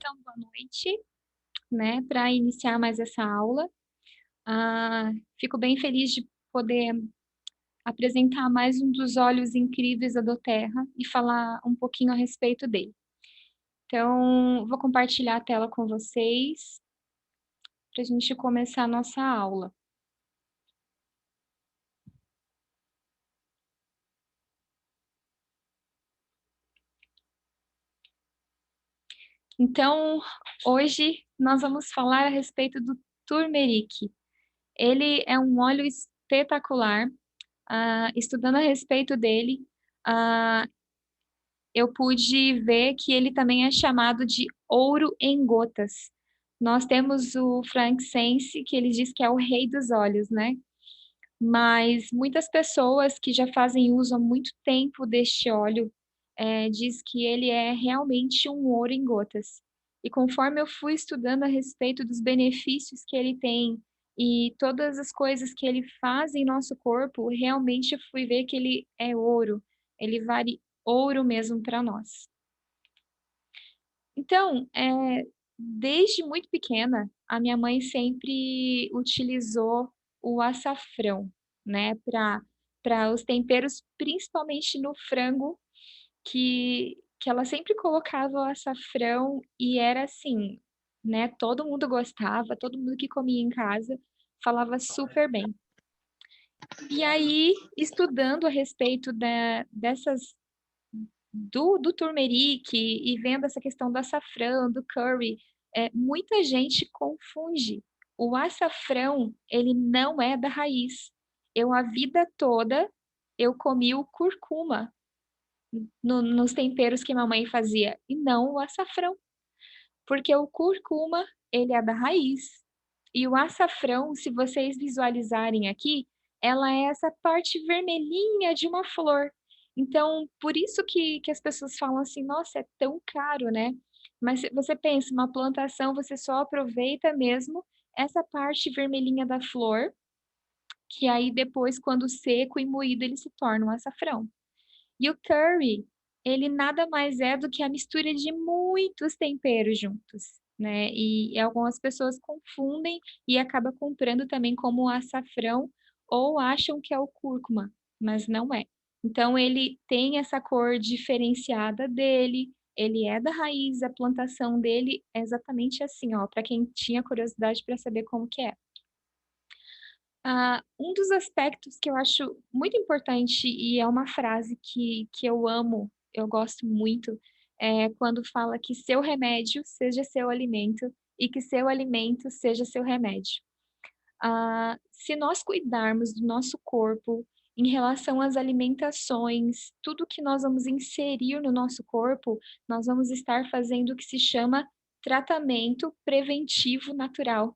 então boa noite, né, para iniciar mais essa aula. Fico bem feliz de poder apresentar mais um dos olhos incríveis da Doterra e falar um pouquinho a respeito dele. Então, vou compartilhar a tela com vocês para a gente começar a nossa aula. Então, hoje nós vamos falar a respeito do turmeric. Ele é um óleo espetacular. Estudando a respeito dele, ah, eu pude ver que ele também é chamado de ouro em gotas. Nós temos o frankincense, que ele diz que é o rei dos óleos, né? Mas muitas pessoas que já fazem uso há muito tempo deste óleo, diz que ele é realmente um ouro em gotas. E conforme eu fui estudando a respeito dos benefícios que ele tem e todas as coisas que ele faz em nosso corpo, realmente eu fui ver que ele é ouro, ele vale ouro mesmo para nós. Então, desde muito pequena, a minha mãe sempre utilizou o açafrão, né, para os temperos, principalmente no frango, que ela sempre colocava o açafrão e era assim, né, todo mundo gostava, todo mundo que comia em casa falava super bem. E aí, estudando a respeito dessas do turmeric e vendo essa questão do açafrão, do curry, muita gente confunde. O açafrão, ele não é da raiz. Eu, a vida toda, eu comi o curcuma nos temperos que mamãe fazia, e não o açafrão, porque o curcuma, ele é da raiz. E o açafrão, se vocês visualizarem aqui, ela é essa parte vermelhinha de uma flor. Então, por isso que as pessoas falam assim: "Nossa, é tão caro, né?". Mas se você pensa, uma plantação, você só aproveita mesmo essa parte vermelhinha da flor, que aí depois, quando seco e moído, ele se torna um açafrão. E o curry, ele nada mais é do que a mistura de muitos temperos juntos, né, e algumas pessoas confundem e acaba comprando também como açafrão ou acham que é o cúrcuma, mas não é. Então ele tem essa cor diferenciada dele, ele é da raiz, a plantação dele é exatamente assim, ó, para quem tinha curiosidade para saber como que é. Um dos aspectos que eu acho muito importante e é uma frase que eu amo, eu gosto muito, é quando fala que seu remédio seja seu alimento e que seu alimento seja seu remédio. Se nós cuidarmos do nosso corpo em relação às alimentações, tudo que nós vamos inserir no nosso corpo, nós vamos estar fazendo o que se chama tratamento preventivo natural.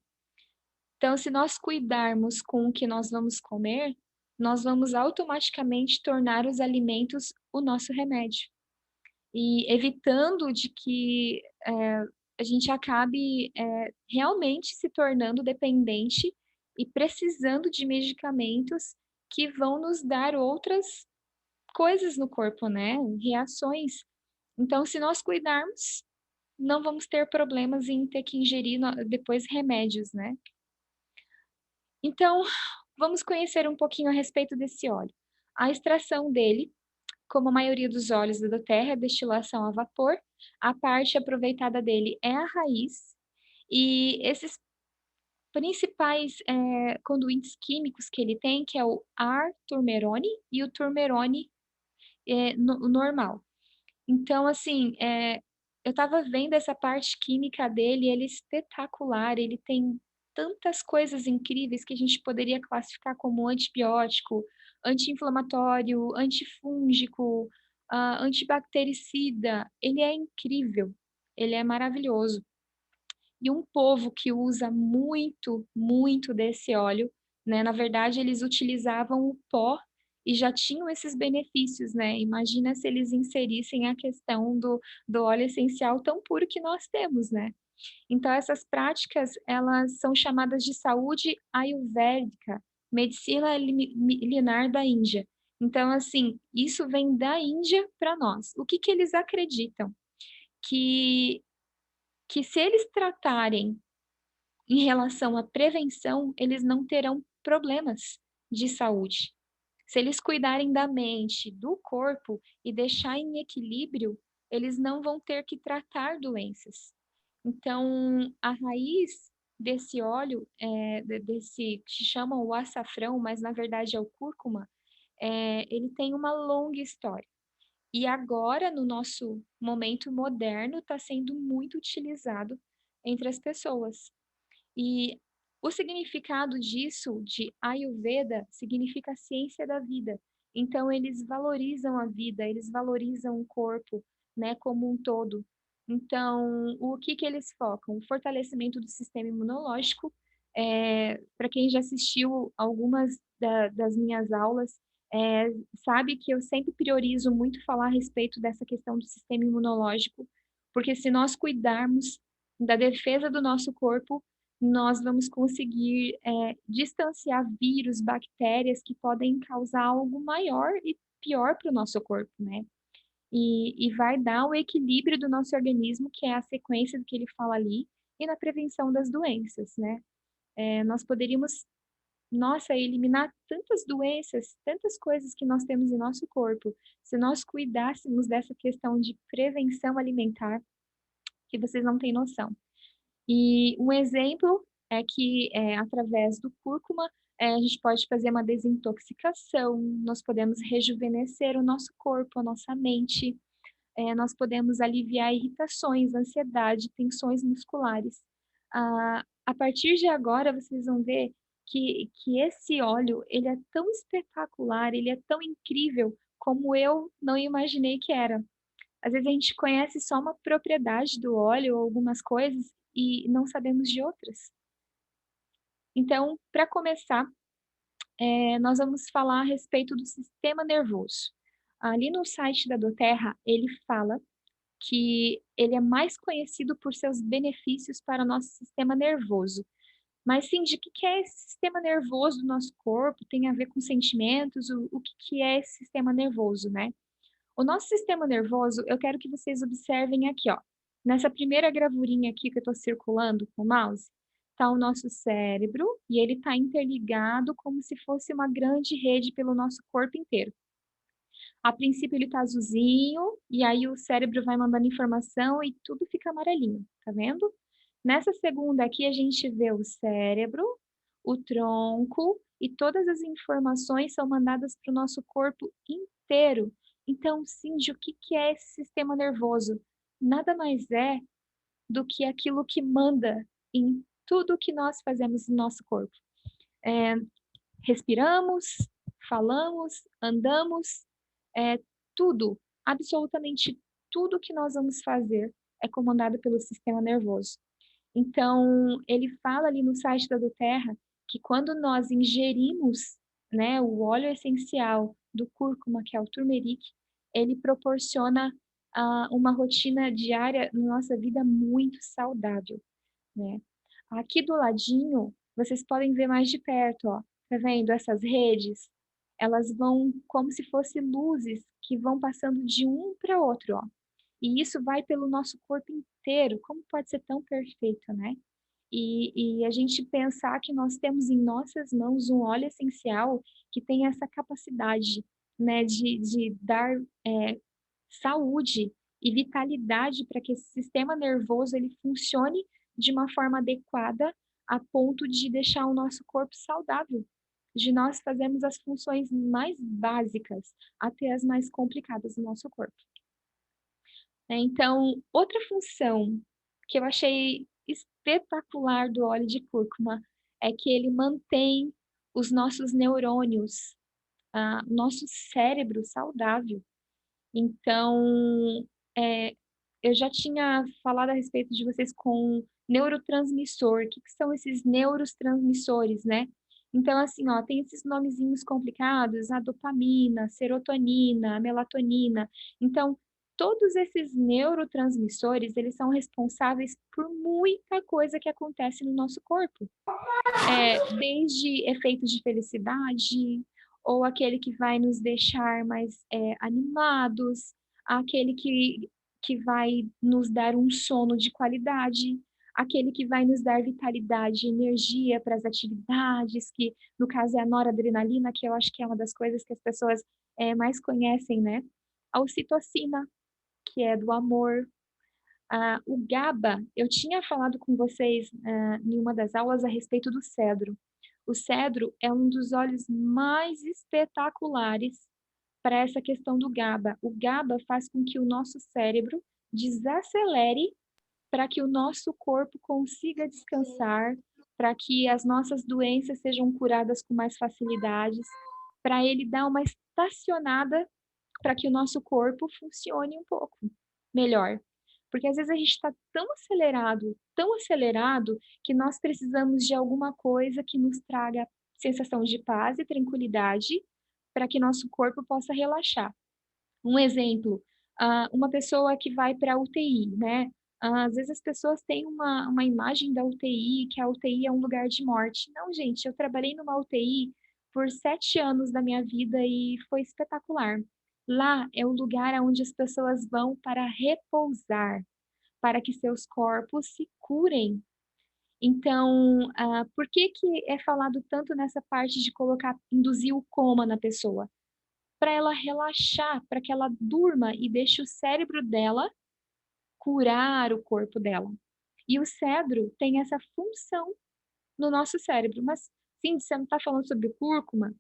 Então, se nós cuidarmos com o que nós vamos comer, nós vamos automaticamente tornar os alimentos o nosso remédio. E evitando de que, a gente acabe, realmente se tornando dependente e precisando de medicamentos que vão nos dar outras coisas no corpo, né, reações. Então, se nós cuidarmos, não vamos ter problemas em ter que ingerir depois remédios, né. Então, vamos conhecer um pouquinho a respeito desse óleo. A extração dele, como a maioria dos óleos da terra, é destilação a vapor. A parte aproveitada dele é a raiz. E esses principais conduítes químicos que ele tem, que é o ar-turmerone e o turmerone normal. Então, assim, eu estava vendo essa parte química dele, ele é espetacular, ele tem tantas coisas incríveis que a gente poderia classificar como antibiótico, anti-inflamatório, antifúngico, antibactericida. Ele é incrível, ele é maravilhoso. E um povo que usa muito, muito desse óleo, né, na verdade eles utilizavam o pó e já tinham esses benefícios, né, imagina se eles inserissem a questão do óleo essencial tão puro que nós temos, né. Então essas práticas, elas são chamadas de saúde ayurvédica, medicina milenar da Índia. Então, assim, isso vem da Índia para nós. O que que eles acreditam? Que que se eles tratarem em relação à prevenção, eles não terão problemas de saúde. Se eles cuidarem da mente, do corpo e deixar em equilíbrio, eles não vão ter que tratar doenças. Então, a raiz desse óleo, desse que chamam o açafrão, mas na verdade é o cúrcuma, ele tem uma longa história. E agora, no nosso momento moderno, está sendo muito utilizado entre as pessoas. E o significado disso, de Ayurveda, significa ciência da vida. Então eles valorizam a vida, eles valorizam o corpo, né, como um todo. Então, o que que eles focam? O fortalecimento do sistema imunológico. Para quem já assistiu algumas das minhas aulas, sabe que eu sempre priorizo muito falar a respeito dessa questão do sistema imunológico, porque se nós cuidarmos da defesa do nosso corpo, nós vamos conseguir, distanciar vírus, bactérias que podem causar algo maior e pior para o nosso corpo, né. E vai dar o equilíbrio do nosso organismo, que é a sequência do que ele fala ali, e na prevenção das doenças, né. Nós poderíamos, nossa, eliminar tantas doenças, tantas coisas que nós temos em nosso corpo, se nós cuidássemos dessa questão de prevenção alimentar, que vocês não têm noção. E um exemplo é que, através do cúrcuma, a gente pode fazer uma desintoxicação, nós podemos rejuvenescer o nosso corpo, a nossa mente, nós podemos aliviar irritações, ansiedade, tensões musculares. A partir de agora, vocês vão ver que esse óleo, ele é tão espetacular, ele é tão incrível, como eu não imaginei que era. Às vezes a gente conhece só uma propriedade do óleo ou algumas coisas e não sabemos de outras. Então, para começar, nós vamos falar a respeito do sistema nervoso. Ali no site da doTERRA, ele fala que ele é mais conhecido por seus benefícios para o nosso sistema nervoso. Mas sim, de que é esse sistema nervoso do nosso corpo? Tem a ver com sentimentos? O que é esse sistema nervoso, né? O nosso sistema nervoso, eu quero que vocês observem aqui, ó. Nessa primeira gravurinha aqui que eu estou circulando com o mouse, está o nosso cérebro e ele está interligado como se fosse uma grande rede pelo nosso corpo inteiro. A princípio ele está azulzinho e aí o cérebro vai mandando informação e tudo fica amarelinho, tá vendo? Nessa segunda aqui a gente vê o cérebro, o tronco e todas as informações são mandadas para o nosso corpo inteiro. Então, Cindy, o que que é esse sistema nervoso? Nada mais é do que aquilo que manda em tudo que nós fazemos no nosso corpo. Eh, Respiramos, falamos, andamos, eh, tudo, absolutamente tudo que nós vamos fazer é comandado pelo sistema nervoso. Então, ele fala ali no site da doTERRA que quando nós ingerimos, né, o óleo essencial do cúrcuma, que é o turmeric, ele proporciona, uma rotina diária na nossa vida muito saudável, né. Aqui do ladinho, vocês podem ver mais de perto, ó, tá vendo essas redes? Elas vão como se fossem luzes que vão passando de um para outro, ó. E isso vai pelo nosso corpo inteiro, como pode ser tão perfeito, né? E a gente pensar que nós temos em nossas mãos um óleo essencial que tem essa capacidade, né, de dar, saúde e vitalidade para que esse sistema nervoso ele funcione de uma forma adequada, a ponto de deixar o nosso corpo saudável, de nós fazermos as funções mais básicas até as mais complicadas do nosso corpo. Então, outra função que eu achei espetacular do óleo de cúrcuma é que ele mantém os nossos neurônios, nosso cérebro saudável. Então, eh, eu já tinha falado a respeito de vocês com neurotransmissor. O que que são esses neurotransmissores, né? Então, assim, ó, tem esses nomezinhos complicados, a dopamina, serotonina, a melatonina. Então, todos esses neurotransmissores, eles são responsáveis por muita coisa que acontece no nosso corpo. Desde efeitos de felicidade, ou aquele que vai nos deixar mais, animados, aquele que que vai nos dar um sono de qualidade, aquele que vai nos dar vitalidade e energia para as atividades, que no caso é a noradrenalina, que eu acho que é uma das coisas que as pessoas, mais conhecem, né. A ocitocina, que é do amor. O GABA, eu tinha falado com vocês, em uma das aulas a respeito do cedro. O cedro é um dos óleos mais espetaculares para essa questão do GABA. O GABA faz com que o nosso cérebro desacelere para que o nosso corpo consiga descansar, para que as nossas doenças sejam curadas com mais facilidades, para ele dar uma estacionada, para que o nosso corpo funcione um pouco melhor. Porque às vezes a gente está tão acelerado, que nós precisamos de alguma coisa que nos traga sensação de paz e tranquilidade, para que nosso corpo possa relaxar. Um exemplo, uma pessoa que vai pra UTI, né, às vezes as pessoas têm uma imagem da UTI, que a UTI é um lugar de morte. Não, gente, eu trabalhei numa UTI por 7 anos da minha vida e foi espetacular. Lá é o lugar aonde as pessoas vão para repousar, para que seus corpos se curem. Então, por que que é falado tanto nessa parte de colocar induzir o coma na pessoa? Para ela relaxar, para que ela durma e deixe o cérebro dela curar o corpo dela. E o cedro tem essa função no nosso cérebro. Mas, sim, você não está falando sobre cúrcuma,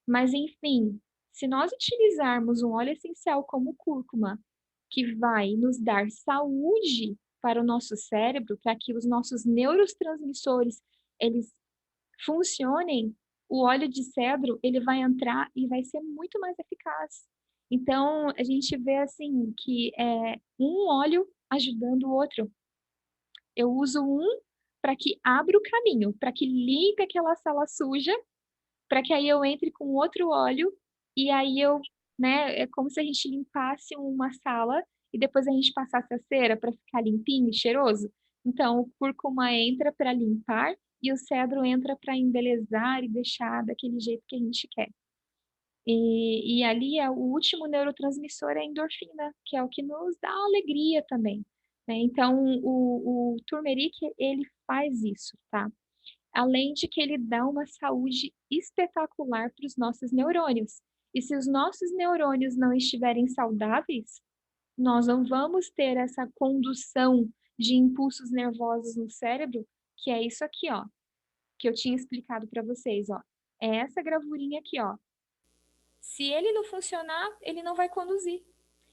mas enfim, se nós utilizarmos um óleo essencial como o cúrcuma, que vai nos dar saúde para o nosso cérebro, para que os nossos neurotransmissores, eles funcionem, o óleo de cedro, ele vai entrar e vai ser muito mais eficaz. Então, a gente vê, assim, que é um óleo ajudando o outro. Eu uso um para que abra o caminho, para que limpe aquela sala suja, para que aí eu entre com outro óleo, e aí eu, né, é como se a gente limpasse uma sala e depois a gente passasse a cera para ficar limpinho e cheiroso. Então, o cúrcuma entra para limpar e o cedro entra para embelezar e deixar daquele jeito que a gente quer. E ali é o último neurotransmissor é a endorfina, que é o que nos dá alegria também, né. Então o turmeric ele faz isso, tá. Além de que ele dá uma saúde espetacular para os nossos neurônios. E se os nossos neurônios não estiverem saudáveis, nós não vamos ter essa condução de impulsos nervosos no cérebro, que é isso aqui, ó, que eu tinha explicado para vocês, ó. É essa gravurinha aqui, ó. Se ele não funcionar, ele não vai conduzir.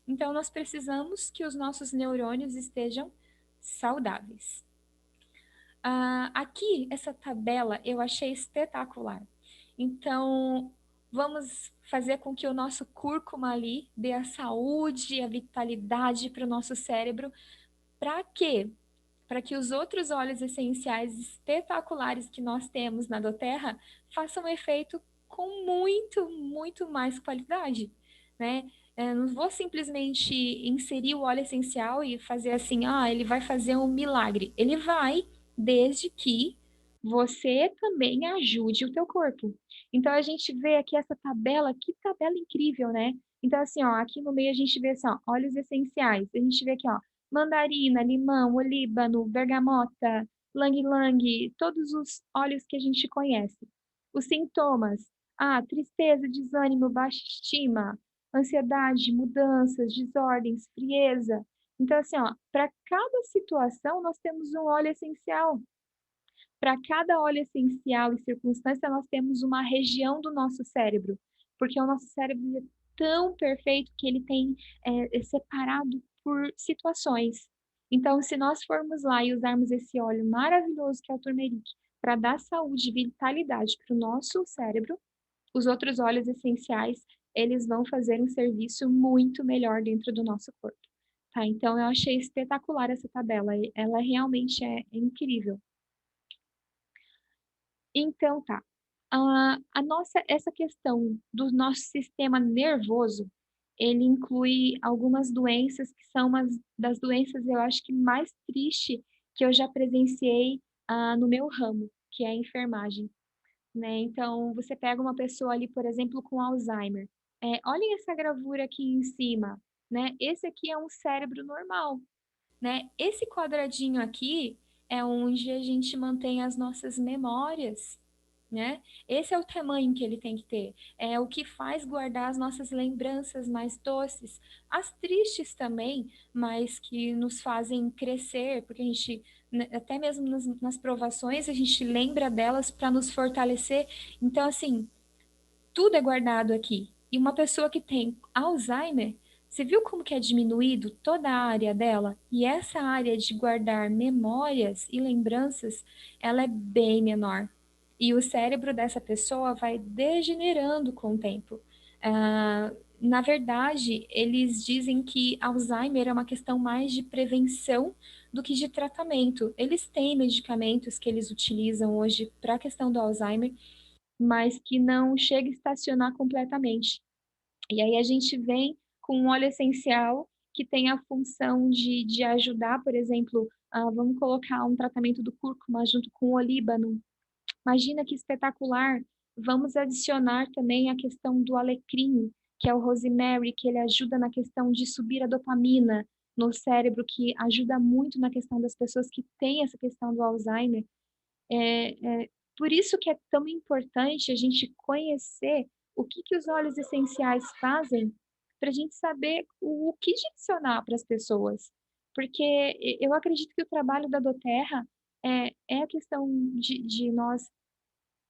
Então nós precisamos que os nossos neurônios estejam saudáveis. Aqui, essa tabela eu achei espetacular. Então, vamos fazer com que o nosso cúrcuma ali dê a saúde, a vitalidade para o nosso cérebro. Para quê? Para que os outros óleos essenciais espetaculares que nós temos na doTERRA façam efeito com muito mais qualidade, né. Não vou simplesmente inserir o óleo essencial e fazer assim: "Ah, ele vai fazer um milagre". Ele vai, desde que você também ajude o teu corpo. Então a gente vê aqui essa tabela, que tabela incrível, né. Então assim, ó, aqui no meio a gente vê assim, ó, óleos essenciais, a gente vê aqui, ó, mandarina, limão, olíbano, bergamota, ylang-ylang, todos os óleos que a gente conhece. Os sintomas: tristeza, desânimo, baixa estima, ansiedade, mudanças, desordens, frieza. Então, assim, ó, para cada situação nós temos um óleo essencial. Para cada óleo essencial e circunstância, nós temos uma região do nosso cérebro, porque o nosso cérebro é tão perfeito que ele tem, é separado por situações. Então, se nós formos lá e usarmos esse óleo maravilhoso que é o turmeric, para dar saúde e vitalidade para o nosso cérebro, os outros óleos essenciais, eles vão fazer um serviço muito melhor dentro do nosso corpo, tá. Então eu achei espetacular essa tabela, ela realmente é incrível. Então tá. A nossa essa questão do nosso sistema nervoso, ele inclui algumas doenças que são umas das doenças, eu acho que mais triste que eu já presenciei, no meu ramo, que é a enfermagem, né. Então você pega uma pessoa ali, por exemplo, com Alzheimer, olhem essa gravura aqui em cima. né? Esse aqui é um cérebro normal, né? Esse quadradinho aqui é onde a gente mantém as nossas memórias, né? Esse é o tamanho que ele tem que ter. É o que faz guardar as nossas lembranças mais doces, as tristes também, mas que nos fazem crescer, porque a gente, né, até mesmo nas provações, a gente lembra delas para nos fortalecer. Então, assim, tudo é guardado aqui. E uma pessoa que tem Alzheimer, você viu como que é diminuído toda a área dela? E essa área de guardar memórias e lembranças, ela é bem menor. E o cérebro dessa pessoa vai degenerando com o tempo. Na verdade, eles dizem que Alzheimer é uma questão mais de prevenção do que de tratamento. Eles têm medicamentos que eles utilizam hoje para a questão do Alzheimer, mas que não chega a estacionar completamente. E aí a gente vem com um óleo essencial que tem a função de ajudar, por exemplo, vamos colocar um tratamento do cúrcuma junto com o olíbano. Imagina que espetacular! Vamos adicionar também a questão do alecrim, que é o rosemary, que ele ajuda na questão de subir a dopamina no cérebro, que ajuda muito na questão das pessoas que têm essa questão do Alzheimer. Por isso que é tão importante a gente conhecer o que que os óleos essenciais fazem, para a gente saber o que direcionar para as pessoas. Porque eu acredito que o trabalho da doTERRA é a questão de nós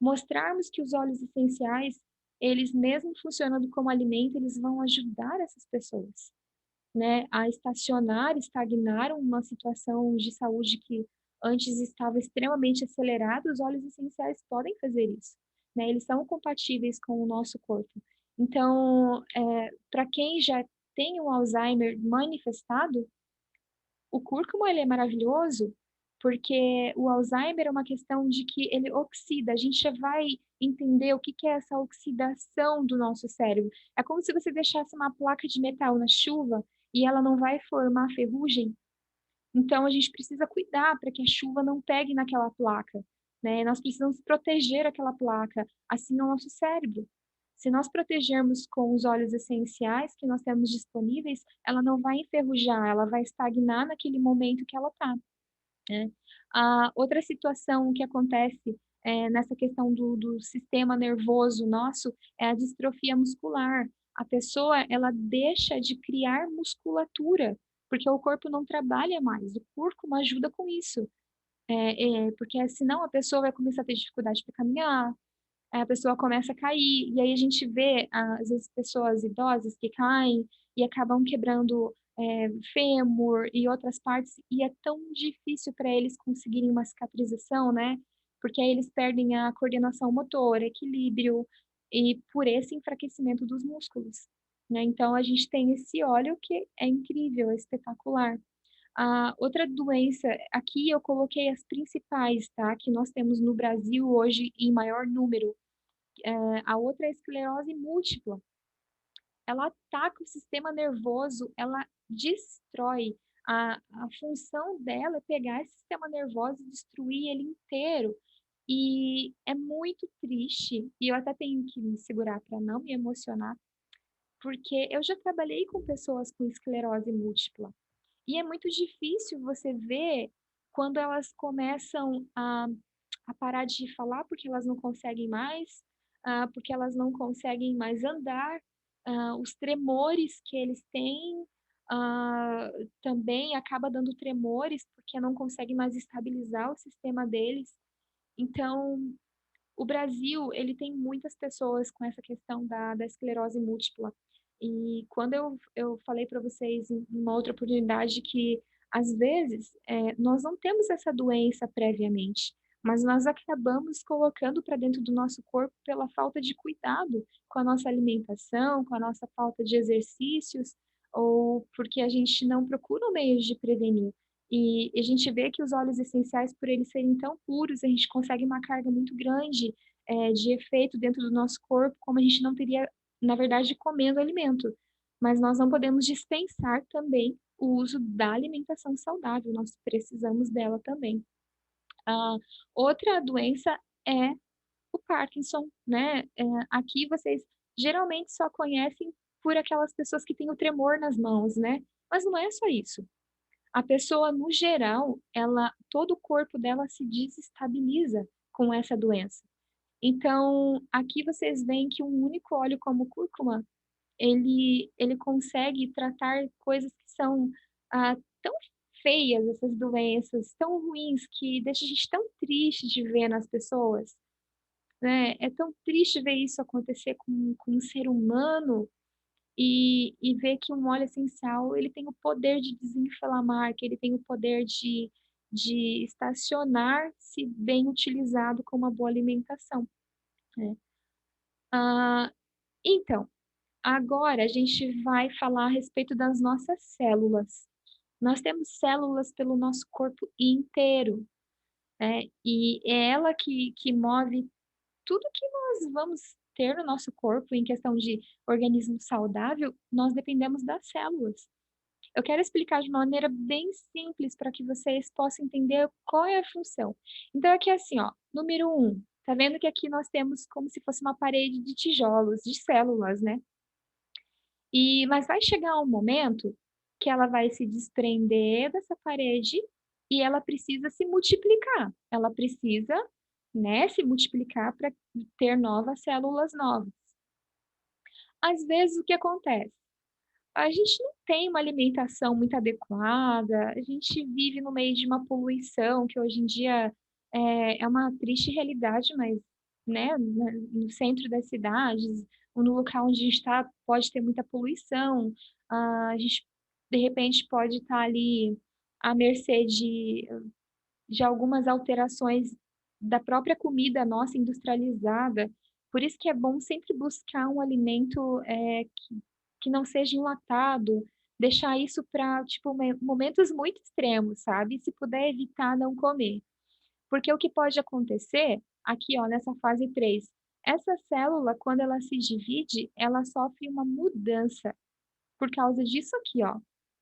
mostrarmos que os óleos essenciais, eles mesmo funcionando como alimento, eles vão ajudar essas pessoas, né, a estacionar, estagnar uma situação de saúde que antes estava extremamente acelerada, os óleos essenciais podem fazer isso, né? Eles são compatíveis com o nosso corpo. Então, para quem já tem um Alzheimer manifestado, o cúrcuma ele é maravilhoso, porque o Alzheimer é uma questão de que ele oxida, a gente já vai entender o que que é essa oxidação do nosso cérebro. É como se você deixasse uma placa de metal na chuva e ela não vai formar ferrugem, então a gente precisa cuidar para que a chuva não pegue naquela placa, né, nós precisamos proteger aquela placa, assim é o nosso cérebro. Se nós protegermos com os óleos essenciais que nós temos disponíveis, ela não vai enferrujar, ela vai estagnar naquele momento que ela está, né. A outra situação que acontece, nessa questão do sistema nervoso nosso, é a distrofia muscular. A pessoa, ela deixa de criar musculatura, porque o corpo não trabalha mais, o cúrcuma ajuda com isso. Porque senão a pessoa vai começar a ter dificuldade para caminhar, aí a pessoa começa a cair, e aí a gente vê, às vezes, pessoas idosas que caem e acabam quebrando, fêmur e outras partes, e é tão difícil para eles conseguirem uma cicatrização, né, porque aí eles perdem a coordenação motora, equilíbrio, e por esse enfraquecimento dos músculos, né. Então a gente tem esse óleo que é incrível, é espetacular. A outra doença, aqui eu coloquei as principais, tá, que nós temos no Brasil hoje em maior número. A outra é a esclerose múltipla. Ela ataca o sistema nervoso, ela destrói. A função dela é pegar esse sistema nervoso e destruir ele inteiro. E é muito triste, e eu até tenho que me segurar para não me emocionar, porque eu já trabalhei com pessoas com esclerose múltipla. E é muito difícil você ver quando elas começam a parar de falar, porque elas não conseguem mais, porque elas não conseguem mais andar, os tremores que eles têm, ah, também acaba dando tremores, porque não conseguem mais estabilizar o sistema deles. Então, o Brasil, ele tem muitas pessoas com essa questão da esclerose múltipla. E quando eu falei para vocês em uma outra oportunidade que, às vezes, nós não temos essa doença previamente, mas nós acabamos colocando para dentro do nosso corpo pela falta de cuidado com a nossa alimentação, com a nossa falta de exercícios, ou porque a gente não procura meios de prevenir. E a gente vê que os óleos essenciais, por eles serem tão puros, a gente consegue uma carga muito grande, de efeito dentro do nosso corpo, como a gente não teria, na verdade, comendo alimento. Mas nós não podemos dispensar também o uso da alimentação saudável, nós precisamos dela também. Ah, outra doença é o Parkinson, né. Aqui vocês geralmente só conhecem por aquelas pessoas que têm o tremor nas mãos, né. Mas não é só isso. A pessoa, no geral, ela todo o corpo dela se desestabiliza com essa doença. Então, aqui vocês veem que um único óleo como o cúrcuma, ele consegue tratar coisas que são, tão feias, essas doenças tão ruins, que deixa a gente tão triste de ver nas pessoas, né. É tão triste ver isso acontecer com um ser humano, e ver que um óleo essencial, ele tem o poder de desinflamar, que ele tem o poder de estacionar, se bem utilizado com uma boa alimentação, né. Ah, então, agora a gente vai falar a respeito das nossas células. Nós temos células pelo nosso corpo inteiro, né, e é ela que move tudo que nós vamos ter no nosso corpo em questão de organismo saudável, nós dependemos das células. Eu quero explicar de uma maneira bem simples para que vocês possam entender qual é a função. Então aqui é assim, ó, número um, tá vendo que aqui nós temos como se fosse uma parede de tijolos, de células, né. Mas vai chegar um momento que ela vai se desprender dessa parede e ela precisa se multiplicar. Ela precisa, né, se multiplicar para ter novas células novas. Às vezes o que acontece? A gente não tem uma alimentação muito adequada, a gente vive no meio de uma poluição que hoje em dia é uma triste realidade, mas, né, no centro das cidades, ou no local onde a gente está, pode ter muita poluição, a gente, de repente, pode estar ali à mercê de algumas alterações da própria comida nossa industrializada. Por isso que é bom sempre buscar um alimento, que não seja enlatado, deixar isso para, tipo, momentos muito extremos, sabe, se puder evitar não comer. Porque o que pode acontecer, aqui ó, nessa fase 3, essa célula quando ela se divide, ela sofre uma mudança, por causa disso aqui ó,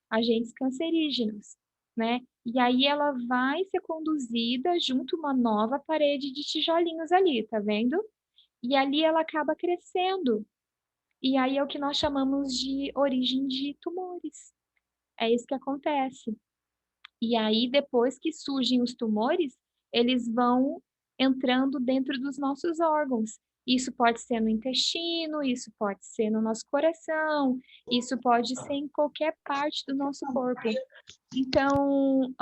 agentes cancerígenos, né, e aí ela vai ser conduzida junto uma nova parede de tijolinhos ali, tá vendo? E ali ela acaba crescendo, e aí é o que nós chamamos de origem de tumores. É isso que acontece. E aí depois que surgem os tumores, eles vão entrando dentro dos nossos órgãos. Isso pode ser no intestino, isso pode ser no nosso coração, isso pode ser em qualquer parte do nosso corpo. Então,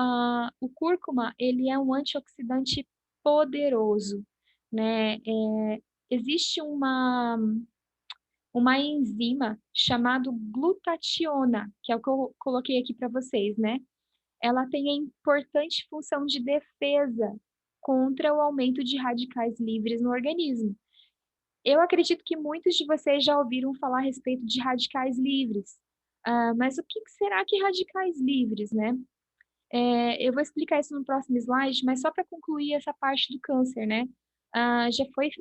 o cúrcuma, ele é um antioxidante poderoso, né, existe uma enzima chamado glutationa, que é o que eu coloquei aqui para vocês, né. Ela tem a importante função de defesa contra o aumento de radicais livres no organismo. Eu acredito que muitos de vocês já ouviram falar a respeito de radicais livres. Mas o que será que radicais livres, né? Eu vou explicar isso no próximo slide, mas só para concluir essa parte do câncer, né.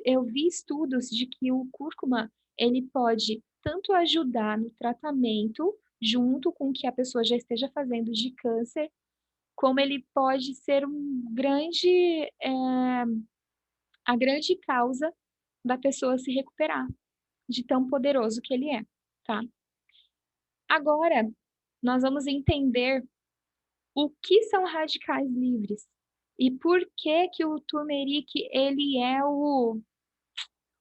Eu vi estudos de que o cúrcuma, ele pode tanto ajudar no tratamento, junto com o que a pessoa já esteja fazendo de câncer, como ele pode ser a grande causa da pessoa se recuperar, de tão poderoso que ele é, tá. Agora, nós vamos entender o que são radicais livres e por que que o turmeric ele é o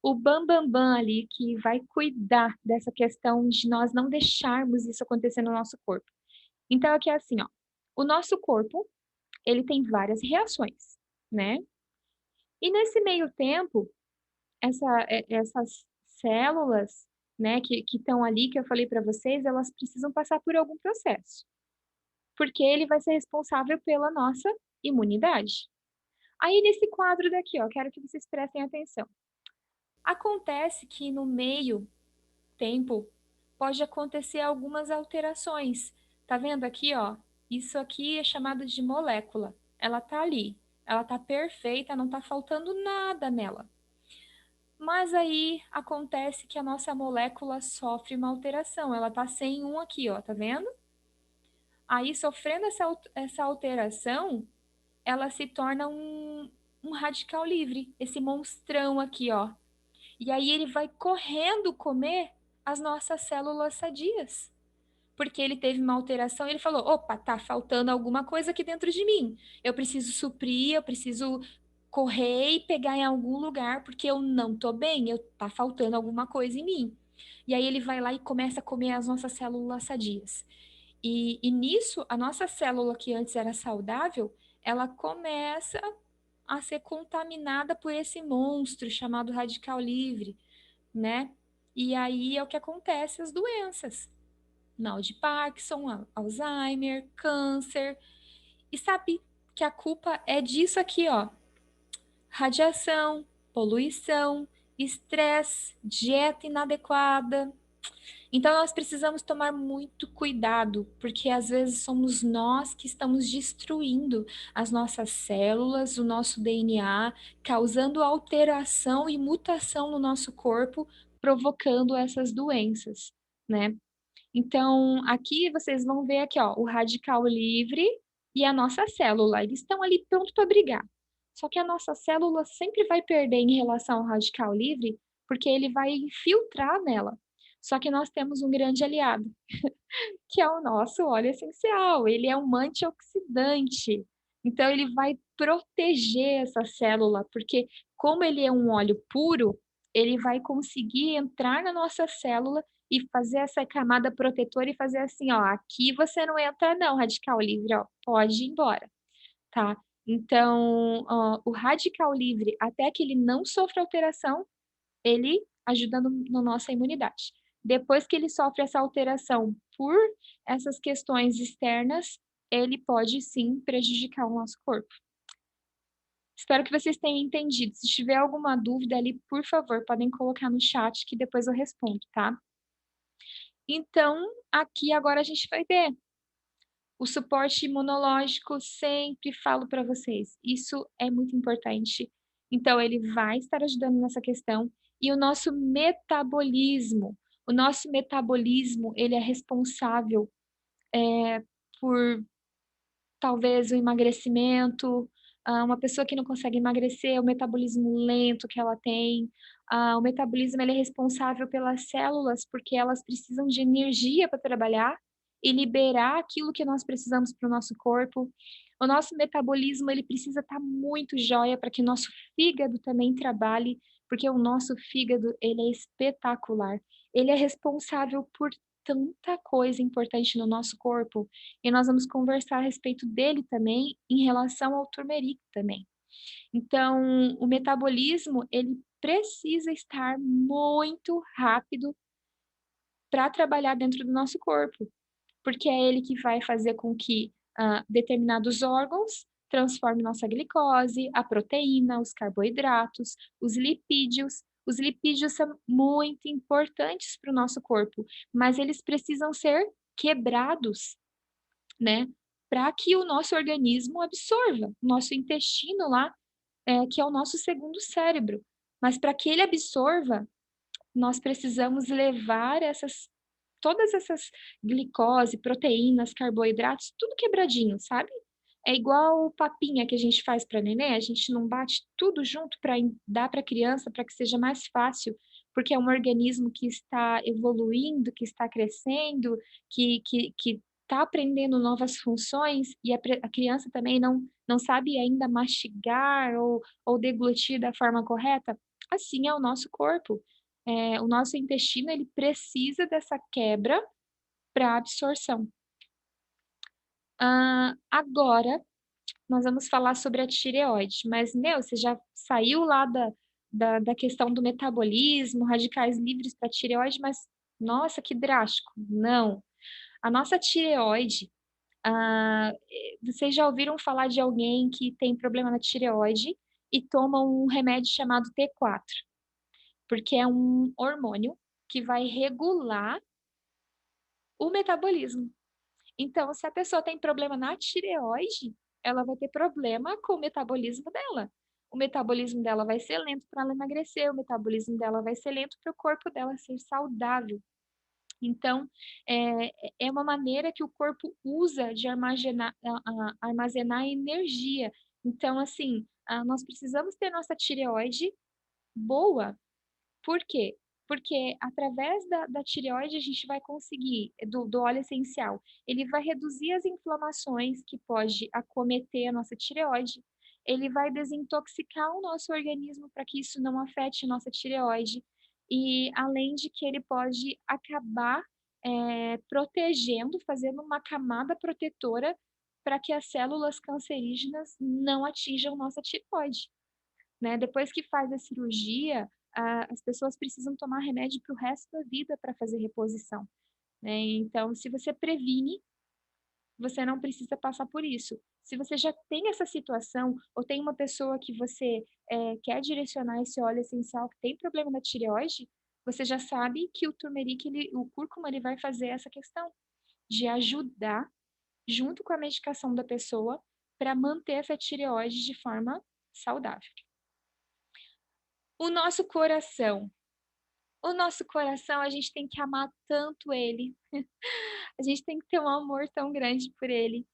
bam-bam-bam ali, que vai cuidar dessa questão de nós não deixarmos isso acontecer no nosso corpo. Então aqui é assim ó, o nosso corpo, ele tem várias reações, né, e nesse meio tempo, essas células, né, que estão ali, que eu falei para vocês, elas precisam passar por algum processo, porque ele vai ser responsável pela nossa imunidade. Aí nesse quadro daqui, ó, quero que vocês prestem atenção. Acontece que no meio tempo pode acontecer algumas alterações. Tá vendo aqui, ó? Isso aqui é chamado de molécula. Ela tá ali, ela tá perfeita, não tá faltando nada nela. Mas aí acontece que a nossa molécula sofre uma alteração, ela tá sem um aqui, ó, tá vendo? Aí sofrendo essa alteração, ela se torna um radical livre, esse monstrão aqui, ó. E aí ele vai correndo comer as nossas células sadias. Porque ele teve uma alteração e ele falou: opa, tá faltando alguma coisa aqui dentro de mim. Eu preciso suprir, eu preciso correr e pegar em algum lugar, porque eu não tô bem, tá faltando alguma coisa em mim. E aí ele vai lá e começa a comer as nossas células sadias. E nisso, a nossa célula que antes era saudável, ela começa a ser contaminada por esse monstro chamado radical livre, né? E aí é o que acontece as doenças. Mal de Parkinson, Alzheimer, câncer. E sabe que a culpa é disso aqui, ó. Radiação, poluição, estresse, dieta inadequada. Então nós precisamos tomar muito cuidado, porque às vezes somos nós que estamos destruindo as nossas células, o nosso DNA, causando alteração e mutação no nosso corpo, provocando essas doenças, né? Então, aqui vocês vão ver aqui, ó, o radical livre e a nossa célula, eles estão ali pronto para brigar. Só que a nossa célula sempre vai perder em relação ao radical livre, porque ele vai infiltrar nela. Só que nós temos um grande aliado, que é o nosso óleo essencial. Ele é um antioxidante. Então, ele vai proteger essa célula, porque como ele é um óleo puro, ele vai conseguir entrar na nossa célula e fazer essa camada protetora e fazer assim, ó, aqui você não entra não, radical livre, ó, pode ir embora, tá? Então, o radical livre, até que ele não sofra alteração, ele ajuda na nossa imunidade. Depois que ele sofre essa alteração por essas questões externas, ele pode sim prejudicar o nosso corpo. Espero que vocês tenham entendido. Se tiver alguma dúvida ali, por favor, podem colocar no chat que depois eu respondo, tá? Então, aqui agora a gente vai ver o suporte imunológico, sempre falo para vocês, isso é muito importante. Então, ele vai estar ajudando nessa questão. E o nosso metabolismo, ele é responsável por talvez o emagrecimento, uma pessoa que não consegue emagrecer, o metabolismo lento que ela tem. O metabolismo ele é responsável pelas células, porque elas precisam de energia para trabalhar e liberar aquilo que nós precisamos para o nosso corpo. O nosso metabolismo ele precisa estar muito jóia para que nosso fígado também trabalhe, porque o nosso fígado ele é espetacular. Ele é responsável por tanta coisa importante no nosso corpo. E nós vamos conversar a respeito dele também, em relação ao turmeric também. Então, o metabolismo, ele precisa estar muito rápido para trabalhar dentro do nosso corpo, porque é ele que vai fazer com que, determinados órgãos transformem nossa glicose, a proteína, os carboidratos, os lipídios. Os lipídios são muito importantes para o nosso corpo, mas eles precisam ser quebrados, né, para que o nosso organismo absorva, o nosso intestino lá, que é o nosso segundo cérebro. Mas para que ele absorva, nós precisamos levar todas essas glicose, proteínas, carboidratos, tudo quebradinho, sabe? É igual papinha que a gente faz para neném, a gente não bate tudo junto para dar para a criança, para que seja mais fácil, porque é um organismo que está evoluindo, que está crescendo, que está aprendendo novas funções e a criança também não sabe ainda mastigar ou deglutir da forma correta. Assim é o nosso corpo. O nosso intestino ele precisa dessa quebra para absorção. Agora nós vamos falar sobre a tireoide, mas meu, você já saiu lá da questão do metabolismo, radicais livres para tireoide, mas nossa, que drástico. Não, a nossa tireoide, vocês já ouviram falar de alguém que tem problema na tireoide e toma um remédio chamado T4, porque é um hormônio que vai regular o metabolismo. Então, se a pessoa tem problema na tireoide, ela vai ter problema com o metabolismo dela. O metabolismo dela vai ser lento para ela emagrecer, o metabolismo dela vai ser lento para o corpo dela ser saudável. Então, é uma maneira que o corpo usa de armazenar energia. Então, assim, nós precisamos ter nossa tireoide boa. Por quê? Porque através da tireoide a gente vai conseguir do óleo essencial, ele vai reduzir as inflamações que pode acometer a nossa tireoide, ele vai desintoxicar o nosso organismo para que isso não afete nossa tireoide, e além de que ele pode acabar, protegendo, fazendo uma camada protetora para que as células cancerígenas não atinjam nossa tireoide, né. Depois que faz a cirurgia, as pessoas precisam tomar remédio para o resto da vida para fazer reposição, né. Então, se você previne, você não precisa passar por isso. Se você já tem essa situação ou tem uma pessoa que você, quer direcionar esse óleo essencial que tem problema na tireoide, você já sabe que o cúrcuma, ele vai fazer essa questão de ajudar, junto com a medicação da pessoa, para manter essa tireoide de forma saudável. O nosso coração. O nosso coração, a gente tem que amar tanto ele, a gente tem que ter um amor tão grande por ele,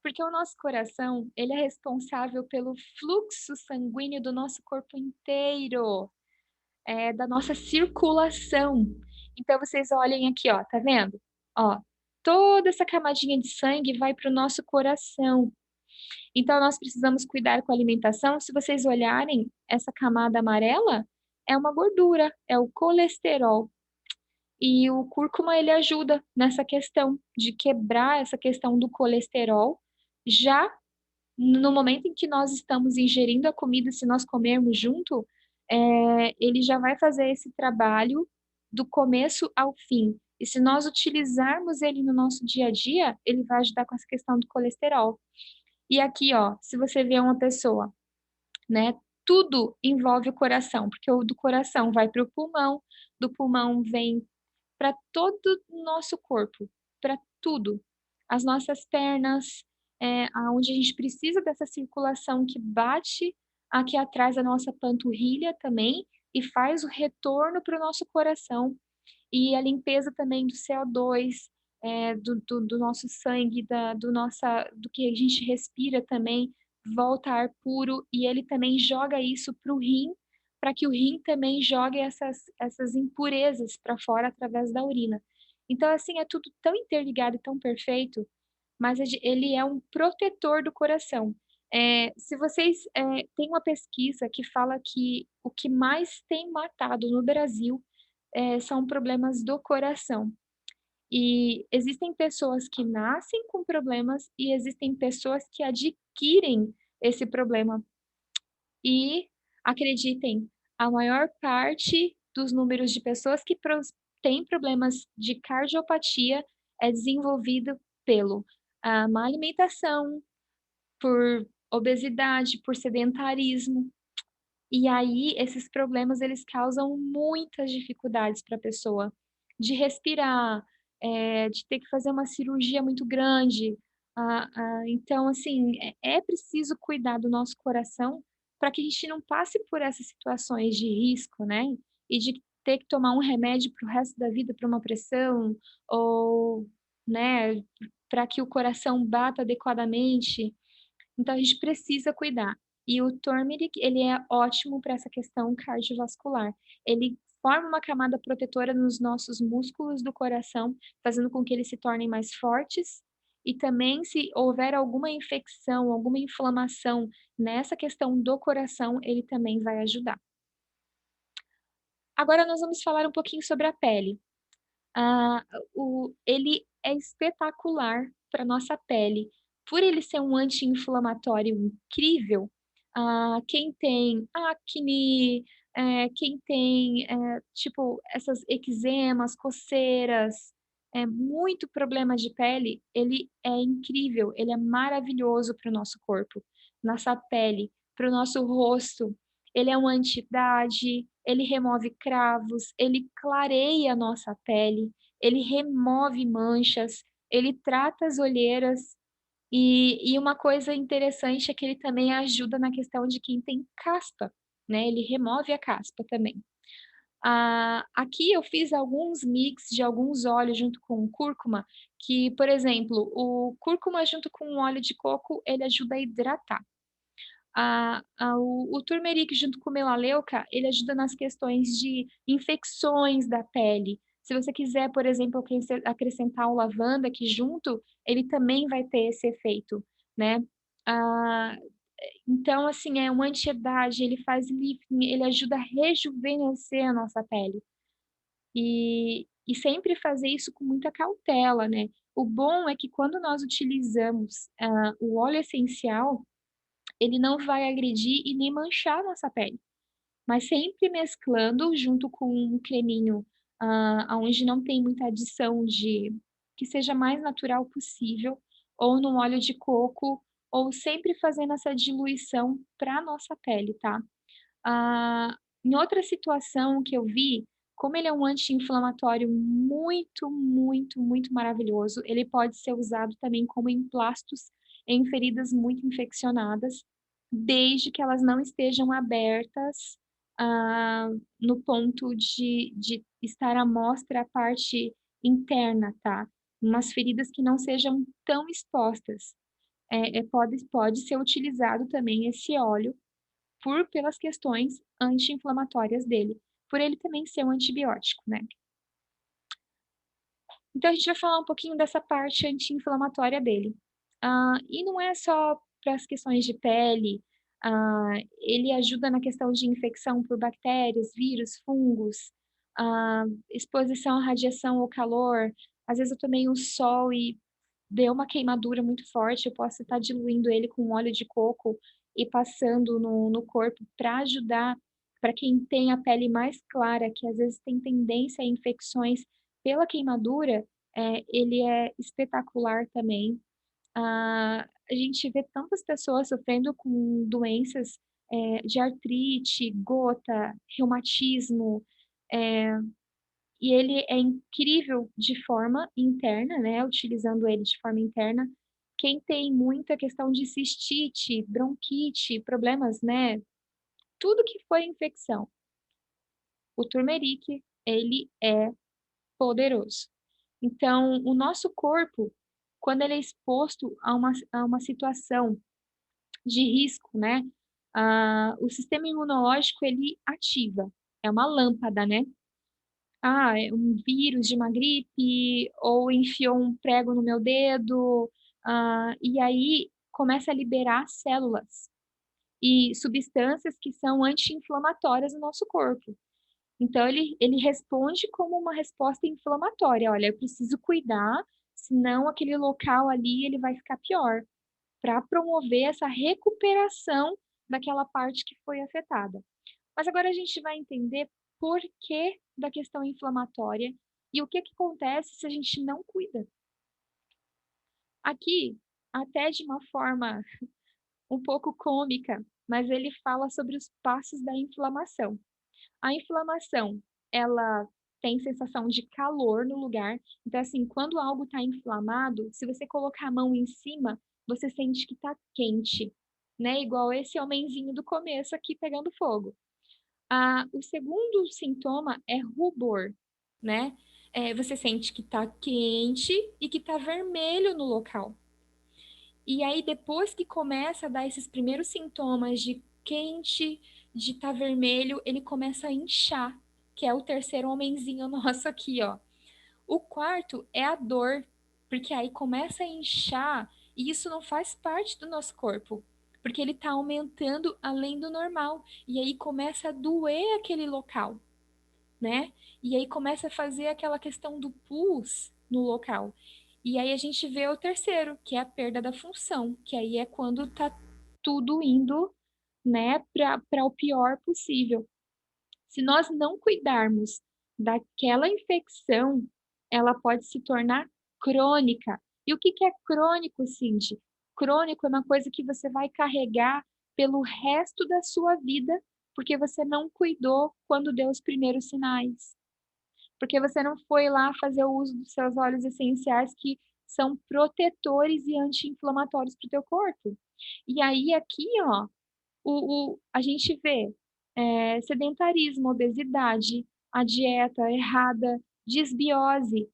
porque o nosso coração, ele é responsável pelo fluxo sanguíneo do nosso corpo inteiro, da nossa circulação. Então vocês olhem aqui, ó, tá vendo? Ó, toda essa camadinha de sangue vai para o nosso coração. Então nós precisamos cuidar com a alimentação. Se vocês olharem, essa camada amarela é uma gordura, é o colesterol. E o cúrcuma, ele ajuda nessa questão de quebrar essa questão do colesterol, já no momento em que nós estamos ingerindo a comida, se nós comermos junto, ele já vai fazer esse trabalho do começo ao fim. E se nós utilizarmos ele no nosso dia a dia, ele vai ajudar com essa questão do colesterol. E aqui, ó, se você vê uma pessoa, né, tudo envolve o coração, porque o do coração vai para o pulmão, do pulmão vem para todo o nosso corpo, para tudo. As nossas pernas, aonde a gente precisa dessa circulação que bate aqui atrás da nossa panturrilha também, e faz o retorno para o nosso coração. E a limpeza também do CO2, do nosso sangue, do que a gente respira também, volta ar puro, e ele também joga isso para o rim, para que o rim também jogue essas impurezas para fora através da urina. Então, assim, é tudo tão interligado e tão perfeito, mas ele é um protetor do coração. Se vocês, tem uma pesquisa que fala que o que mais tem matado no Brasil, são problemas do coração. E existem pessoas que nascem com problemas e existem pessoas que adquirem esse problema. E, acreditem, a maior parte dos números de pessoas que têm problemas de cardiopatia é desenvolvido pelo a má alimentação, por obesidade, por sedentarismo. E aí, esses problemas, eles causam muitas dificuldades para a pessoa, de respirar, de ter que fazer uma cirurgia muito grande. Então, assim, é preciso cuidar do nosso coração para que a gente não passe por essas situações de risco, né, e de ter que tomar um remédio para o resto da vida para uma pressão, ou, né, para que o coração bata adequadamente. Então a gente precisa cuidar. E o turmeric, ele é ótimo para essa questão cardiovascular. Ele forma uma camada protetora nos nossos músculos do coração, fazendo com que eles se tornem mais fortes, e também se houver alguma infecção, alguma inflamação nessa questão do coração, ele também vai ajudar. Agora nós vamos falar um pouquinho sobre a pele. Ah, ele é espetacular para nossa pele. Por ele ser um anti-inflamatório incrível, quem tem acne, quem tem, tipo, essas eczemas, coceiras, muito problema de pele, ele é incrível, ele é maravilhoso para o nosso corpo, nossa pele, para o nosso rosto. Ele é um anti-idade, ele remove cravos, ele clareia a nossa pele, ele remove manchas, ele trata as olheiras, e uma coisa interessante é que ele também ajuda na questão de quem tem caspa, né, ele remove a caspa também. Aqui eu fiz alguns mix de alguns óleos junto com o cúrcuma, que, por exemplo, o cúrcuma junto com o óleo de coco, ele ajuda a hidratar. O turmeric junto com o melaleuca, ele ajuda nas questões de infecções da pele. Se você quiser, por exemplo, acrescentar o lavanda aqui junto, ele também vai ter esse efeito, né. Ah, então, assim, é um anti-idade, ele faz lifting, ele ajuda a rejuvenescer a nossa pele. E sempre fazer isso com muita cautela, né. O bom é que quando nós utilizamos, o óleo essencial, ele não vai agredir e nem manchar a nossa pele, mas sempre mesclando junto com um creminho, aonde não tem muita adição de que seja mais natural possível, ou no óleo de coco, ou sempre fazendo essa diluição para nossa pele, tá. Ah, em outra situação que eu vi, como ele é um anti-inflamatório muito, muito, muito maravilhoso, ele pode ser usado também como emplastos em feridas muito infeccionadas, desde que elas não estejam abertas, no ponto de estar à mostra a parte interna, tá. Umas feridas que não sejam tão expostas. Pode ser utilizado também esse óleo pelas questões anti-inflamatórias dele, por ele também ser um antibiótico, né. Então a gente vai falar um pouquinho dessa parte anti-inflamatória dele. E não é só para as questões de pele, ele ajuda na questão de infecção por bactérias, vírus, fungos, exposição à radiação ou calor. Às vezes eu tomei um sol e deu uma queimadura muito forte, eu posso estar diluindo ele com óleo de coco e passando no corpo para ajudar, para quem tem a pele mais clara, que às vezes tem tendência a infecções pela queimadura, ele é espetacular também. A gente vê tantas pessoas sofrendo com doenças, de artrite, gota, reumatismo, eh e ele é incrível de forma interna, né, utilizando ele de forma interna. Quem tem muita questão de cistite, bronquite, problemas, né, tudo que foi infecção, o turmeric, ele é poderoso. Então, o nosso corpo, quando ele é exposto a uma situação de risco, né, o sistema imunológico ele ativa, é uma lâmpada, né. É um vírus de uma gripe, ou enfiou um prego no meu dedo, e aí começa a liberar células e substâncias que são anti-inflamatórias no nosso corpo. Então ele responde como uma resposta inflamatória: "Olha, eu preciso cuidar, senão aquele local ali ele vai ficar pior", para promover essa recuperação daquela parte que foi afetada. Mas agora a gente vai entender por que da questão inflamatória e o que que acontece se a gente não cuida. Aqui, até de uma forma um pouco cômica, mas ele fala sobre os passos da inflamação. A inflamação, ela tem sensação de calor no lugar, então assim, quando algo está inflamado, se você colocar a mão em cima, você sente que está quente, né, igual esse homenzinho do começo aqui pegando fogo. O segundo sintoma é rubor, né, você sente que tá quente e que tá vermelho no local. E aí depois que começa a dar esses primeiros sintomas de quente, de tá vermelho, ele começa a inchar, que é o terceiro homenzinho nosso aqui, ó. O quarto é a dor, porque aí começa a inchar e isso não faz parte do nosso corpo, porque ele está aumentando além do normal. E aí começa a doer aquele local, né? E aí começa a fazer aquela questão do pus no local. E aí a gente vê o terceiro, que é a perda da função, que aí é quando tá tudo indo, né, para o pior possível. Se nós não cuidarmos daquela infecção, ela pode se tornar crônica. E o que que é crônico, Cindy? Crônico é uma coisa que você vai carregar pelo resto da sua vida, porque você não cuidou quando deu os primeiros sinais, porque você não foi lá fazer o uso dos seus óleos essenciais que são protetores e anti-inflamatórios para o teu corpo. E aí aqui, ó, a gente vê, sedentarismo, obesidade, a dieta errada, disbiose.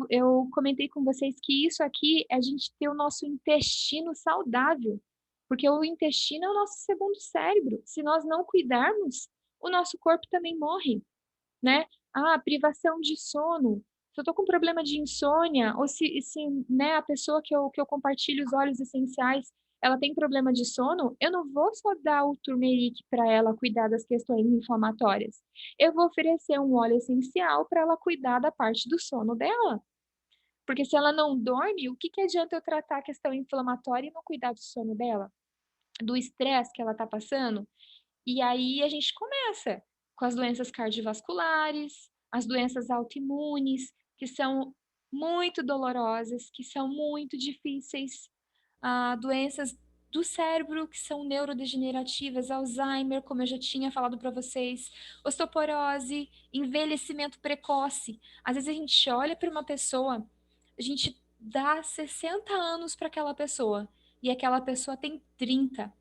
Eu comentei com vocês que isso aqui é a gente ter o nosso intestino saudável, porque o intestino é o nosso segundo cérebro. Se nós não cuidarmos, o nosso corpo também morre, né. Ah, privação de sono. Se eu tô com problema de insônia ou se, né, a pessoa que eu compartilho os óleos essenciais, ela tem problema de sono, eu não vou só dar o turmeric para ela cuidar das questões inflamatórias. Eu vou oferecer um óleo essencial para ela cuidar da parte do sono dela. Porque se ela não dorme, o que que adianta eu tratar a questão inflamatória e não cuidar do sono dela? Do estresse que ela tá passando? E aí a gente começa com as doenças cardiovasculares, as doenças autoimunes, que são muito dolorosas, que são muito difíceis, doenças do cérebro que são neurodegenerativas, Alzheimer, como eu já tinha falado para vocês, osteoporose, envelhecimento precoce. Às vezes a gente olha para uma pessoa, a gente dá 60 anos para aquela pessoa e aquela pessoa tem 30.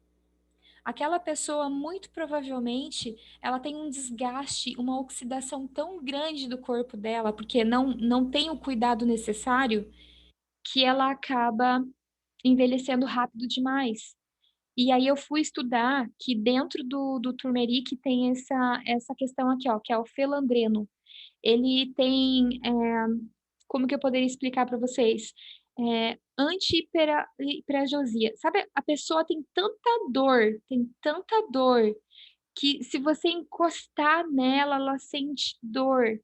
Aquela pessoa, muito provavelmente, ela tem um desgaste, uma oxidação tão grande do corpo dela, porque não tem o cuidado necessário, que ela acaba envelhecendo rápido demais. E aí eu fui estudar que dentro do turmeric tem essa questão aqui, ó, que é o felandreno. Ele tem, como que eu poderia explicar para vocês? Anti-hiperajosia. Sabe, a pessoa tem tanta dor, que se você encostar nela, ela sente dor.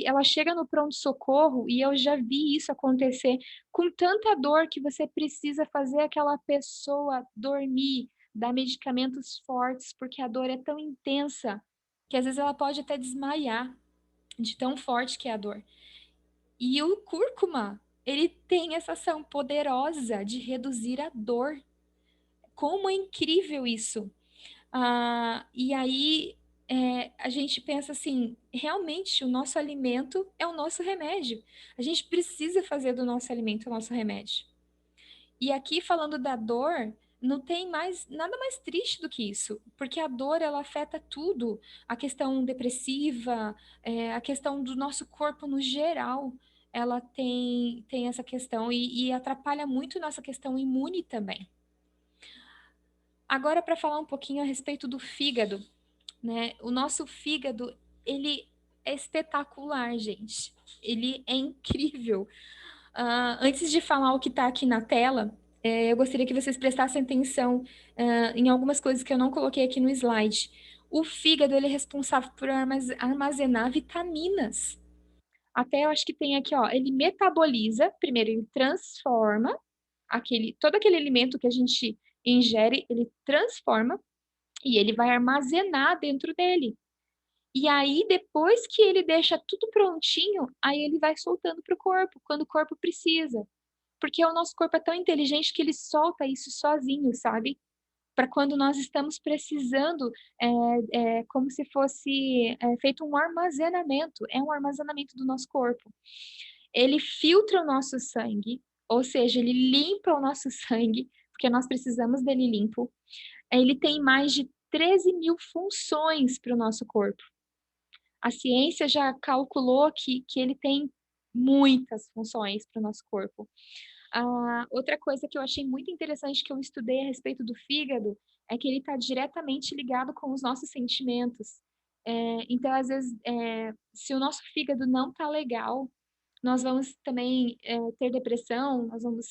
Ela chega no pronto-socorro, e eu já vi isso acontecer, com tanta dor que você precisa fazer aquela pessoa dormir, dar medicamentos fortes, porque a dor é tão intensa, que às vezes ela pode até desmaiar, de tão forte que é a dor. E o cúrcuma, ele tem essa ação poderosa de reduzir a dor. Como é incrível isso! E aí, a gente pensa assim, realmente o nosso alimento é o nosso remédio. A gente precisa fazer do nosso alimento o nosso remédio. E aqui falando da dor, não tem mais nada mais triste do que isso, porque a dor ela afeta tudo, a questão depressiva, a questão do nosso corpo no geral, ela tem essa questão e atrapalha muito nossa questão imune também. Agora para falar um pouquinho a respeito do fígado, né? O nosso fígado, ele é espetacular, gente. Ele é incrível. Antes de falar o que está aqui na tela, eu gostaria que vocês prestassem atenção, em algumas coisas que eu não coloquei aqui no slide. O fígado, ele é responsável por armazenar vitaminas. Até eu acho que tem aqui, ó, ele metaboliza, primeiro ele transforma todo aquele alimento que a gente ingere, ele transforma e ele vai armazenar dentro dele. E aí, depois que ele deixa tudo prontinho, aí ele vai soltando para o corpo, quando o corpo precisa. Porque o nosso corpo é tão inteligente que ele solta isso sozinho, sabe? Para quando nós estamos precisando, como se fosse, feito um armazenamento, é um armazenamento do nosso corpo. Ele filtra o nosso sangue, ou seja, ele limpa o nosso sangue, porque nós precisamos dele limpo. Ele tem mais de 13.000 funções para o nosso corpo. A ciência já calculou que ele tem muitas funções para o nosso corpo. Outra coisa que eu achei muito interessante que eu estudei a respeito do fígado, é que ele está diretamente ligado com os nossos sentimentos. Então, às vezes, se o nosso fígado não está legal, nós vamos também, ter depressão, nós vamos,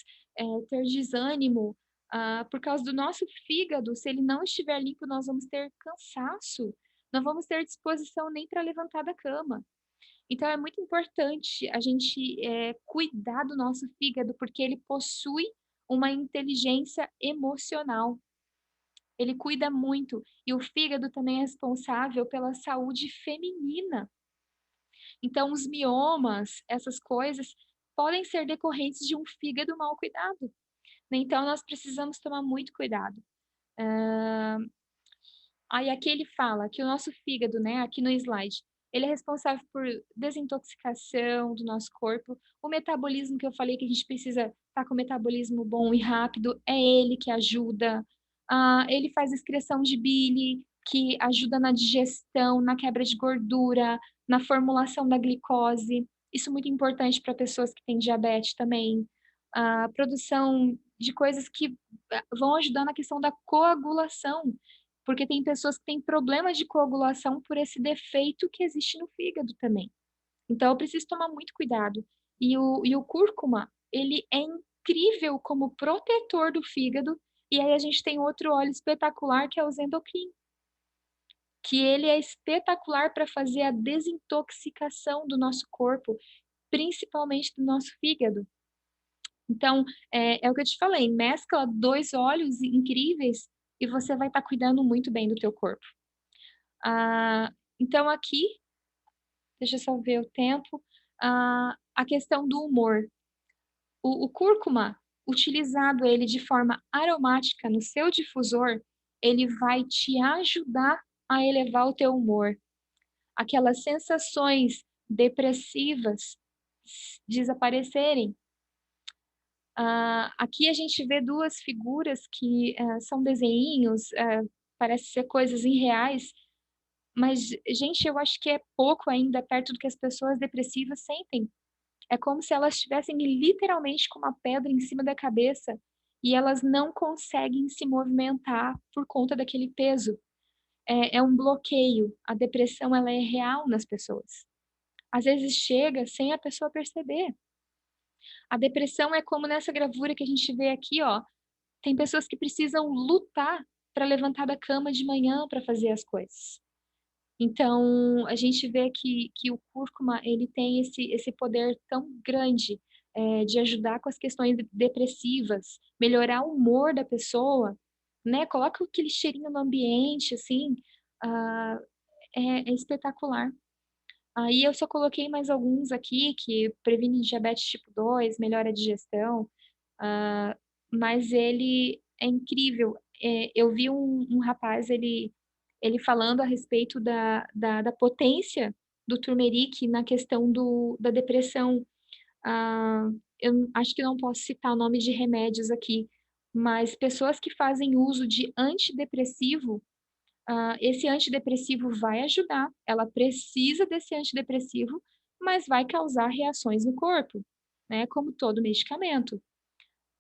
ter desânimo, por causa do nosso fígado, se ele não estiver limpo, nós vamos ter cansaço, não vamos ter disposição nem para levantar da cama. Então é muito importante a gente, cuidar do nosso fígado, porque ele possui uma inteligência emocional. Ele cuida muito, e o fígado também é responsável pela saúde feminina. Então os miomas, essas coisas, podem ser decorrentes de um fígado mal cuidado, né, então nós precisamos tomar muito cuidado. Aí aqui ele fala que o nosso fígado, né, aqui no slide, ele é responsável por desintoxicação do nosso corpo, o metabolismo que eu falei que a gente precisa estar com o metabolismo bom e rápido, é ele que ajuda. Ele faz excreção de bile, que ajuda na digestão, na quebra de gordura, na formulação da glicose. Isso é muito importante para pessoas que têm diabetes também. A produção de coisas que vão ajudar na questão da coagulação, porque tem pessoas que têm problemas de coagulação por esse defeito que existe no fígado também. Então eu preciso tomar muito cuidado. E o cúrcuma, ele é incrível como protetor do fígado, e aí a gente tem outro óleo espetacular que é o Zendoquin, que ele é espetacular para fazer a desintoxicação do nosso corpo, principalmente do nosso fígado. Então, é o que eu te falei, mescla 2 óleos incríveis e você vai estar cuidando muito bem do teu corpo. Então aqui, deixa eu só ver o tempo, a questão do humor. O cúrcuma, utilizado ele de forma aromática no seu difusor, ele vai te ajudar a elevar o teu humor. Aquelas sensações depressivas desaparecerem. Aqui a gente vê 2 figuras que, são desenhinhos, parece ser coisas irreais, mas gente, eu acho que é pouco ainda perto do que as pessoas depressivas sentem. É como se elas estivessem literalmente com uma pedra em cima da cabeça, e elas não conseguem se movimentar por conta daquele peso. É um bloqueio, a depressão ela é real nas pessoas. Às vezes chega sem a pessoa perceber. A depressão é como nessa gravura que a gente vê aqui, ó, tem pessoas que precisam lutar para levantar da cama de manhã para fazer as coisas. Então, a gente vê que o cúrcuma, ele tem esse poder tão grande, de ajudar com as questões depressivas, melhorar o humor da pessoa, né, coloca aquele cheirinho no ambiente, assim, ah, é espetacular. Aí eu só coloquei mais alguns aqui que previne diabetes tipo 2, melhora a digestão, ah, mas ele é incrível. Eu vi um rapaz, ele falando a respeito da potência do turmeric na questão da depressão. Ah, eu acho que não posso citar o nome de remédios aqui, mas pessoas que fazem uso de antidepressivo, esse antidepressivo vai ajudar, ela precisa desse antidepressivo, mas vai causar reações no corpo, né, como todo medicamento.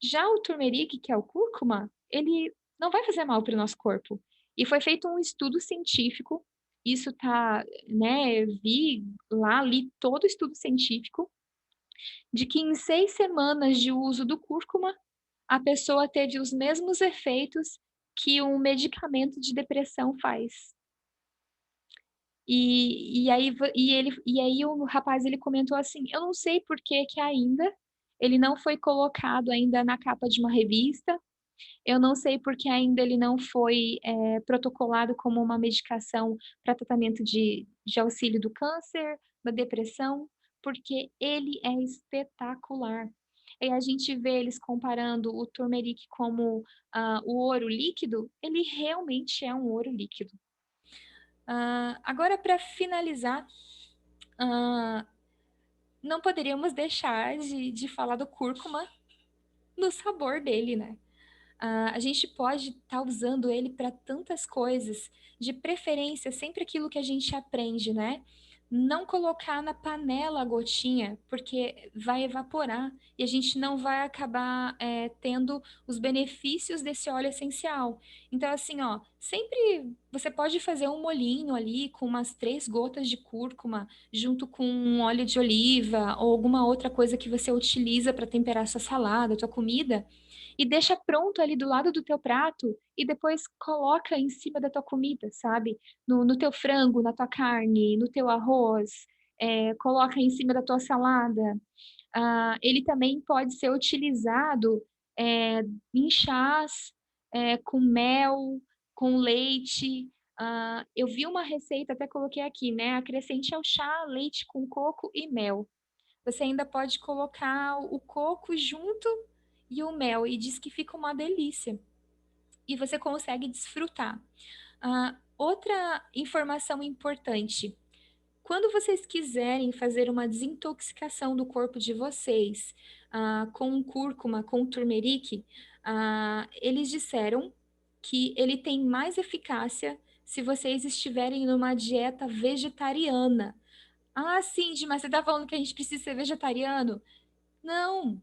Já o turmeric, que é o cúrcuma, ele não vai fazer mal para o nosso corpo. E foi feito um estudo científico, isso tá, né, li todo o estudo científico, de que em 6 semanas de uso do cúrcuma, a pessoa teve os mesmos efeitos que um medicamento de depressão faz. E aí o rapaz ele comentou assim: "Eu não sei por que que ainda ele não foi colocado ainda na capa de uma revista, eu não sei porque ainda ele não foi, protocolado como uma medicação para tratamento de auxílio do câncer, da depressão, porque ele é espetacular". E a gente vê eles comparando o turmeric como, o ouro líquido, ele realmente é um ouro líquido. Agora para finalizar, hã, não poderíamos deixar de falar do cúrcuma, no sabor dele, né. A gente pode estar usando ele para tantas coisas, de preferência sempre aquilo que a gente aprende, né. Não colocar na panela a gotinha, porque vai evaporar e a gente não vai acabar, tendo os benefícios desse óleo essencial. Então assim, ó, sempre você pode fazer um molhinho ali com umas 3 gotas de cúrcuma, junto com um óleo de oliva ou alguma outra coisa que você utiliza para temperar sua salada, tua comida, e deixa pronto ali do lado do teu prato e depois coloca em cima da tua comida, sabe. No teu frango, na tua carne, no teu arroz, coloca em cima da tua salada. Ele também pode ser utilizado, em chás, com mel, com leite. Eu vi uma receita, até coloquei aqui, né, acrescente ao chá leite com coco e mel. Você ainda pode colocar o coco junto e o mel, e diz que fica uma delícia. E você consegue desfrutar. Outra informação importante: quando vocês quiserem fazer uma desintoxicação do corpo de vocês, com cúrcuma, com turmeric, eles disseram que ele tem mais eficácia se vocês estiverem numa dieta vegetariana. "Ah, sim, mas você está falando que a gente precisa ser vegetariano?" Não,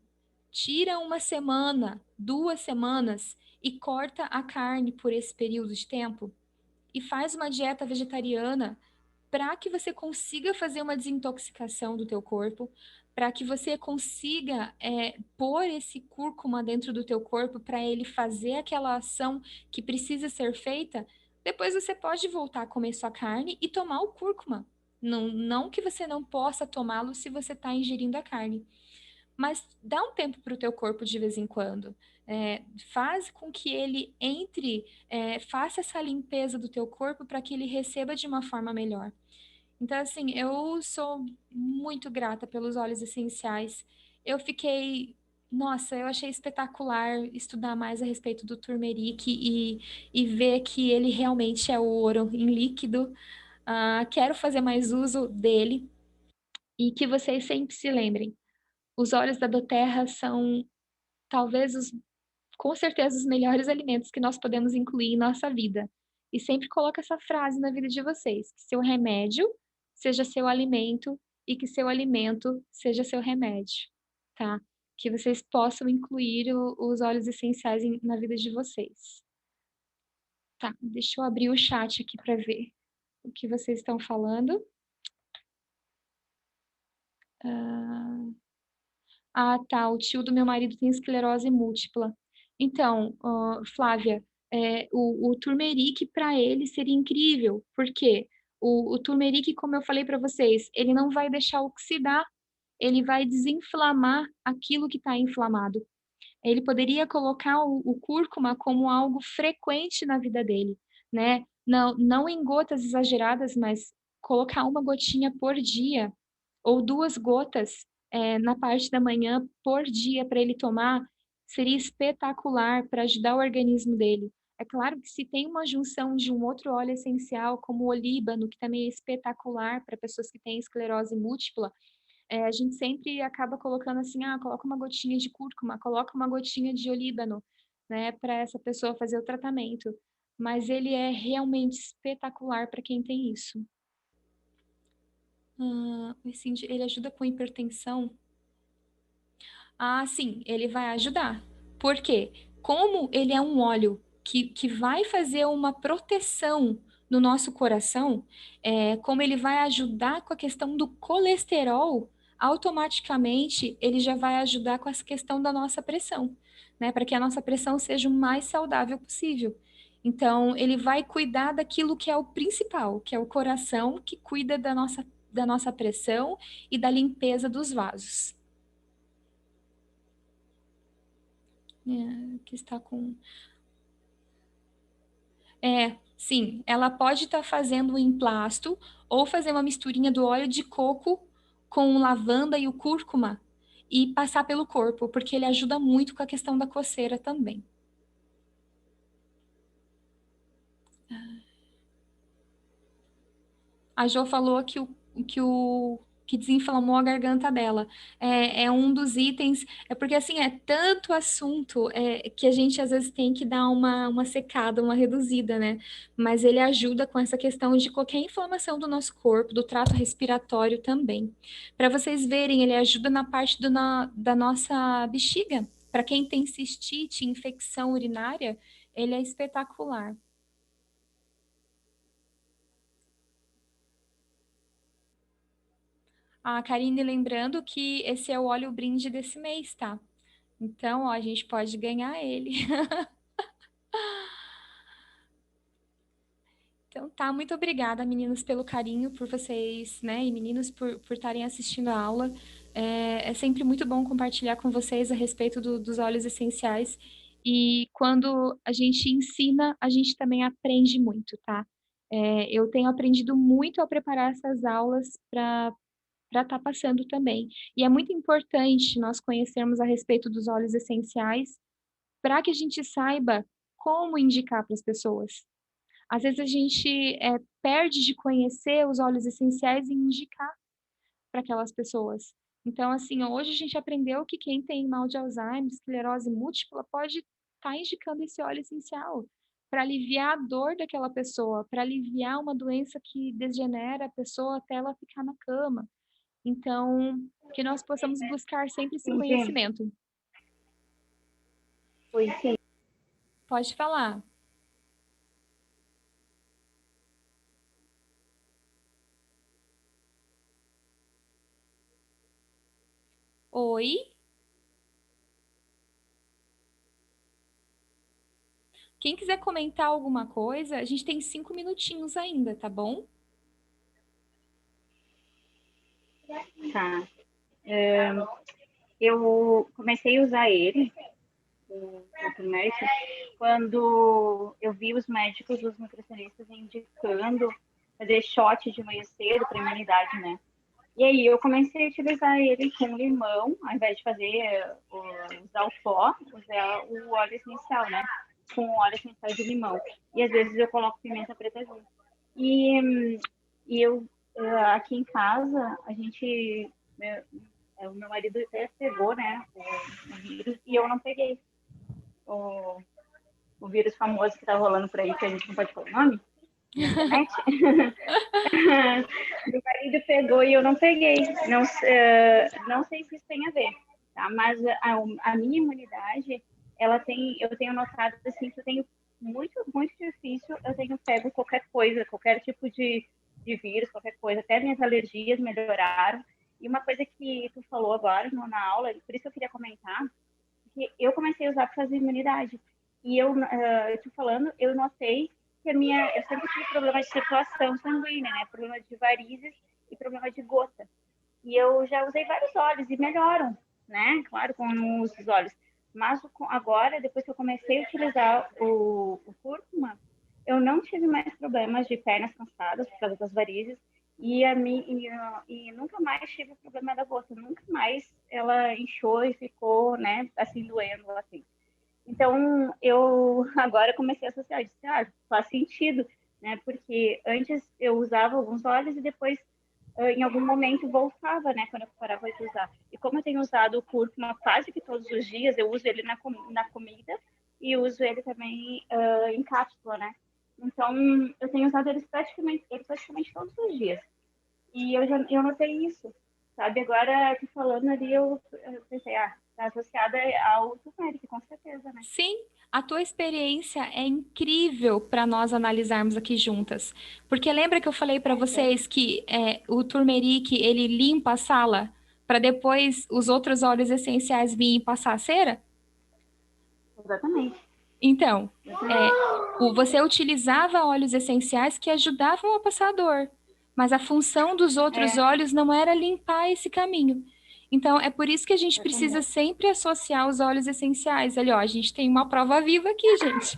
tira 1 semana, 2 semanas e corta a carne por esse período de tempo e faz uma dieta vegetariana para que você consiga fazer uma desintoxicação do teu corpo, para que você consiga pôr esse cúrcuma dentro do teu corpo para ele fazer aquela ação que precisa ser feita, depois você pode voltar a comer sua carne e tomar o cúrcuma. Não, não que você não possa tomá-lo se você está ingerindo a carne, mas dá um tempo para o teu corpo de vez em quando. Faz com que ele entre, faça essa limpeza do teu corpo para que ele receba de uma forma melhor. Então, assim, eu sou muito grata pelos óleos essenciais. Eu fiquei, nossa, eu achei espetacular estudar mais a respeito do turmeric e ver que ele realmente é ouro em líquido. Quero fazer mais uso dele e que vocês sempre se lembrem. Os óleos da doTERRA são talvez com certeza os melhores alimentos que nós podemos incluir em nossa vida. E sempre coloca essa frase na vida de vocês, que seu remédio seja seu alimento e que seu alimento seja seu remédio, tá? Que vocês possam incluir os óleos essenciais na vida de vocês. Tá, deixa eu abrir o chat aqui para ver o que vocês estão falando. Tá, o tio do meu marido tem esclerose múltipla. Então, Flávia, o turmeric para ele seria incrível, porque o turmeric, como eu falei para vocês, ele não vai deixar oxidar, ele vai desinflamar aquilo que está inflamado. Ele poderia colocar o cúrcuma como algo frequente na vida dele, né? Não, não em gotas exageradas, mas colocar uma gotinha por dia ou 2 gotas, na parte da manhã por dia para ele tomar, seria espetacular para ajudar o organismo dele. É claro que se tem uma junção de um outro óleo essencial, como o olíbano, que também é espetacular para pessoas que têm esclerose múltipla, a gente sempre acaba colocando assim: coloca uma gotinha de cúrcuma, coloca uma gotinha de olíbano, né, para essa pessoa fazer o tratamento. Mas ele é realmente espetacular para quem tem isso. Ele ajuda com hipertensão? Sim, ele vai ajudar. Por quê? Como ele é um óleo que vai fazer uma proteção no nosso coração, como ele vai ajudar com a questão do colesterol, automaticamente ele já vai ajudar com essa questão da nossa pressão, né? Para que a nossa pressão seja o mais saudável possível. Então, ele vai cuidar daquilo que é o principal, que é o coração, que cuida da nossa pressão e da limpeza dos vasos. Que está com... Sim, ela pode estar fazendo um emplasto ou fazer uma misturinha do óleo de coco com lavanda e o cúrcuma e passar pelo corpo, porque ele ajuda muito com a questão da coceira também. A Jo falou que desinflamou a garganta dela. É um dos itens, porque assim, é tanto assunto que a gente às vezes tem que dar uma secada, uma reduzida, né? Mas ele ajuda com essa questão de qualquer inflamação do nosso corpo, do trato respiratório também. Para vocês verem, ele ajuda na parte da nossa bexiga. Para quem tem cistite, infecção urinária, ele é espetacular. A Karine lembrando que esse é o óleo brinde desse mês, tá? Então, ó, a gente pode ganhar ele. Então, tá, muito obrigada, meninos, pelo carinho, por vocês, né, e meninos, por estarem assistindo a aula. É sempre muito bom compartilhar com vocês a respeito dos óleos essenciais. E quando a gente ensina, a gente também aprende muito, tá? Eu tenho aprendido muito ao preparar essas aulas para estar passando também. E é muito importante nós conhecermos a respeito dos óleos essenciais para que a gente saiba como indicar para as pessoas. Às vezes a gente perde de conhecer os óleos essenciais e indicar para aquelas pessoas. Então, assim, hoje a gente aprendeu que quem tem mal de Alzheimer, esclerose múltipla, pode estar indicando esse óleo essencial para aliviar a dor daquela pessoa, para aliviar uma doença que degenera a pessoa até ela ficar na cama. Então, que nós possamos buscar sempre esse conhecimento. Oi, sim. Pode falar. Oi? Quem quiser comentar alguma coisa, a gente tem 5 minutinhos ainda, tá bom? Tá. Eu comecei a usar ele, o Turmeric, quando eu vi os médicos, os nutricionistas indicando fazer shot de manhã cedo para imunidade, né? E aí eu comecei a utilizar ele com limão, ao invés de usar o pó, usar o óleo essencial, né? Com óleo essencial de limão. E às vezes eu coloco pimenta preta junto. E, e eu, aqui em casa, o meu marido até pegou, né, o vírus, e eu não peguei o, o vírus famoso que tá rolando por aí, que a gente não pode falar o nome, na internet. Meu marido pegou e eu não peguei. Não, não sei se isso tem a ver, tá? Mas a minha imunidade, eu tenho notado assim que eu tenho muito difícil, eu tenho pego qualquer coisa, qualquer tipo de vírus, qualquer coisa, até minhas alergias melhoraram. E uma coisa que tu falou agora na aula, por isso que eu queria comentar, que eu comecei a usar para fazer imunidade. E eu te falando, eu notei que eu sempre tive problema de circulação sanguínea, né? Problema de varizes e problema de gota. E eu já usei vários óleos e melhoram, né? Claro, com o uso dos óleos. Mas agora, depois que eu comecei a utilizar o cúrcuma, eu não tive mais problemas de pernas cansadas por causa das varizes e nunca mais tive o problema da gota. Nunca mais ela inchou e ficou, né, assim, doendo, assim. Então, eu agora comecei a associar, eu disse, faz sentido, né? Porque antes eu usava alguns óleos e depois, em algum momento, voltava, né? Quando eu parava de usar. E como eu tenho usado o cúrcuma quase que todos os dias, eu uso ele na comida e uso ele também em cápsula, né? Então, eu tenho usado ele praticamente todos os dias. E eu notei isso, sabe? Agora, aqui falando ali, eu pensei, tá associada ao turmeric, com certeza, né? Sim, a tua experiência é incrível para nós analisarmos aqui juntas. Porque lembra que eu falei para Uhum. vocês que o turmeric ele limpa a sala para depois os outros óleos essenciais virem passar a cera? Exatamente. Então, é, Exatamente. você utilizava óleos essenciais que ajudavam a passar a dor, mas a função dos outros É, óleos não era limpar esse caminho. Então, é por isso que a gente precisa exatamente. sempre associar os óleos essenciais. Ali, ó, a gente tem uma prova viva aqui, gente.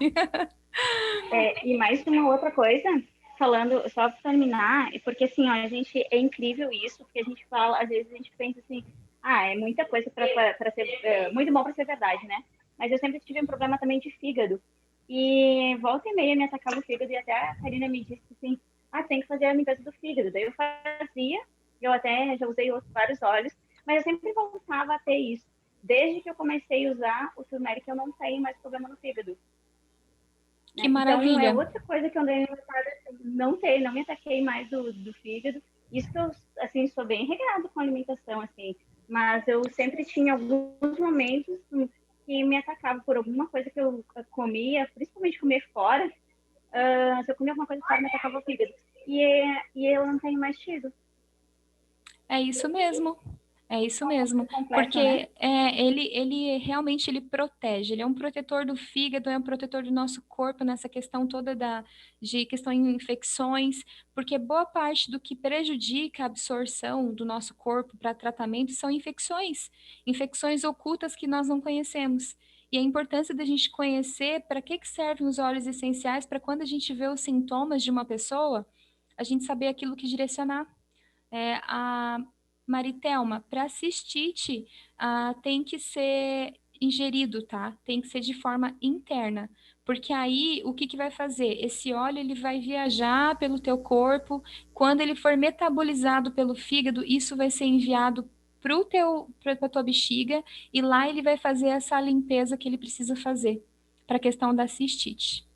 E mais uma outra coisa, falando, só para terminar, porque assim, ó, a gente, é incrível isso, porque a gente fala, às vezes a gente pensa assim, é muita coisa para ser, muito bom para ser verdade, né? Mas eu sempre tive um problema também de fígado. E volta e meia me atacava o fígado, e até a Karina me disse assim, tem que fazer a limpeza do fígado. Daí eu fazia, eu até já usei vários óleos, mas eu sempre voltava a ter isso. Desde que eu comecei a usar o turmeric, eu não tenho mais problema no fígado. Que Né? Então, é maravilha. outra coisa que eu andei notada, não me ataquei mais do fígado. Isso que eu, assim, sou bem regrada com a alimentação, assim. Mas eu sempre tinha alguns momentos que me atacava por alguma coisa que eu comia, principalmente comer fora. Se eu comia alguma coisa fora, me atacava o fígado. E eu não tenho mais tido. É isso mesmo. É isso mesmo, É completo, né? porque ele realmente ele protege, ele é um protetor do fígado, é um protetor do nosso corpo nessa questão toda de questão de infecções, porque boa parte do que prejudica a absorção do nosso corpo para tratamento são infecções, infecções ocultas que nós não conhecemos. E a importância da gente conhecer para que servem os óleos essenciais, para quando a gente vê os sintomas de uma pessoa, a gente saber aquilo que direcionar. A Maritelma, para cistite, tem que ser ingerido, tá? Tem que ser de forma interna, porque aí o que que vai fazer? Esse óleo ele vai viajar pelo teu corpo, quando ele for metabolizado pelo fígado, isso vai ser enviado para tua bexiga e lá ele vai fazer essa limpeza que ele precisa fazer para a questão da cistite.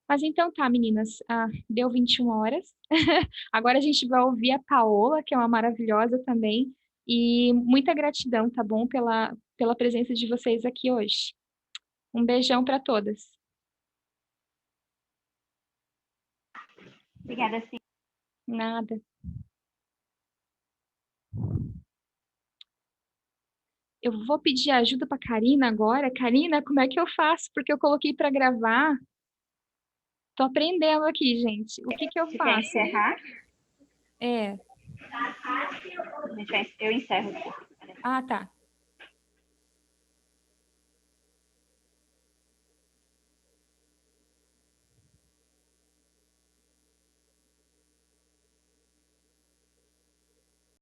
Mas então tá, meninas, deu 21 horas. Agora a gente vai ouvir a Paola, que é uma maravilhosa também. E muita gratidão, tá bom? Pela presença de vocês aqui hoje. Um beijão para todas. Obrigada, sim. Nada. Eu vou pedir ajuda para Karina agora. Karina, como é que eu faço? Porque eu coloquei para gravar. Tô aprendendo aqui, gente. O que que eu Você quer faço? encerrar? É. Eu encerro aqui. Ah, tá.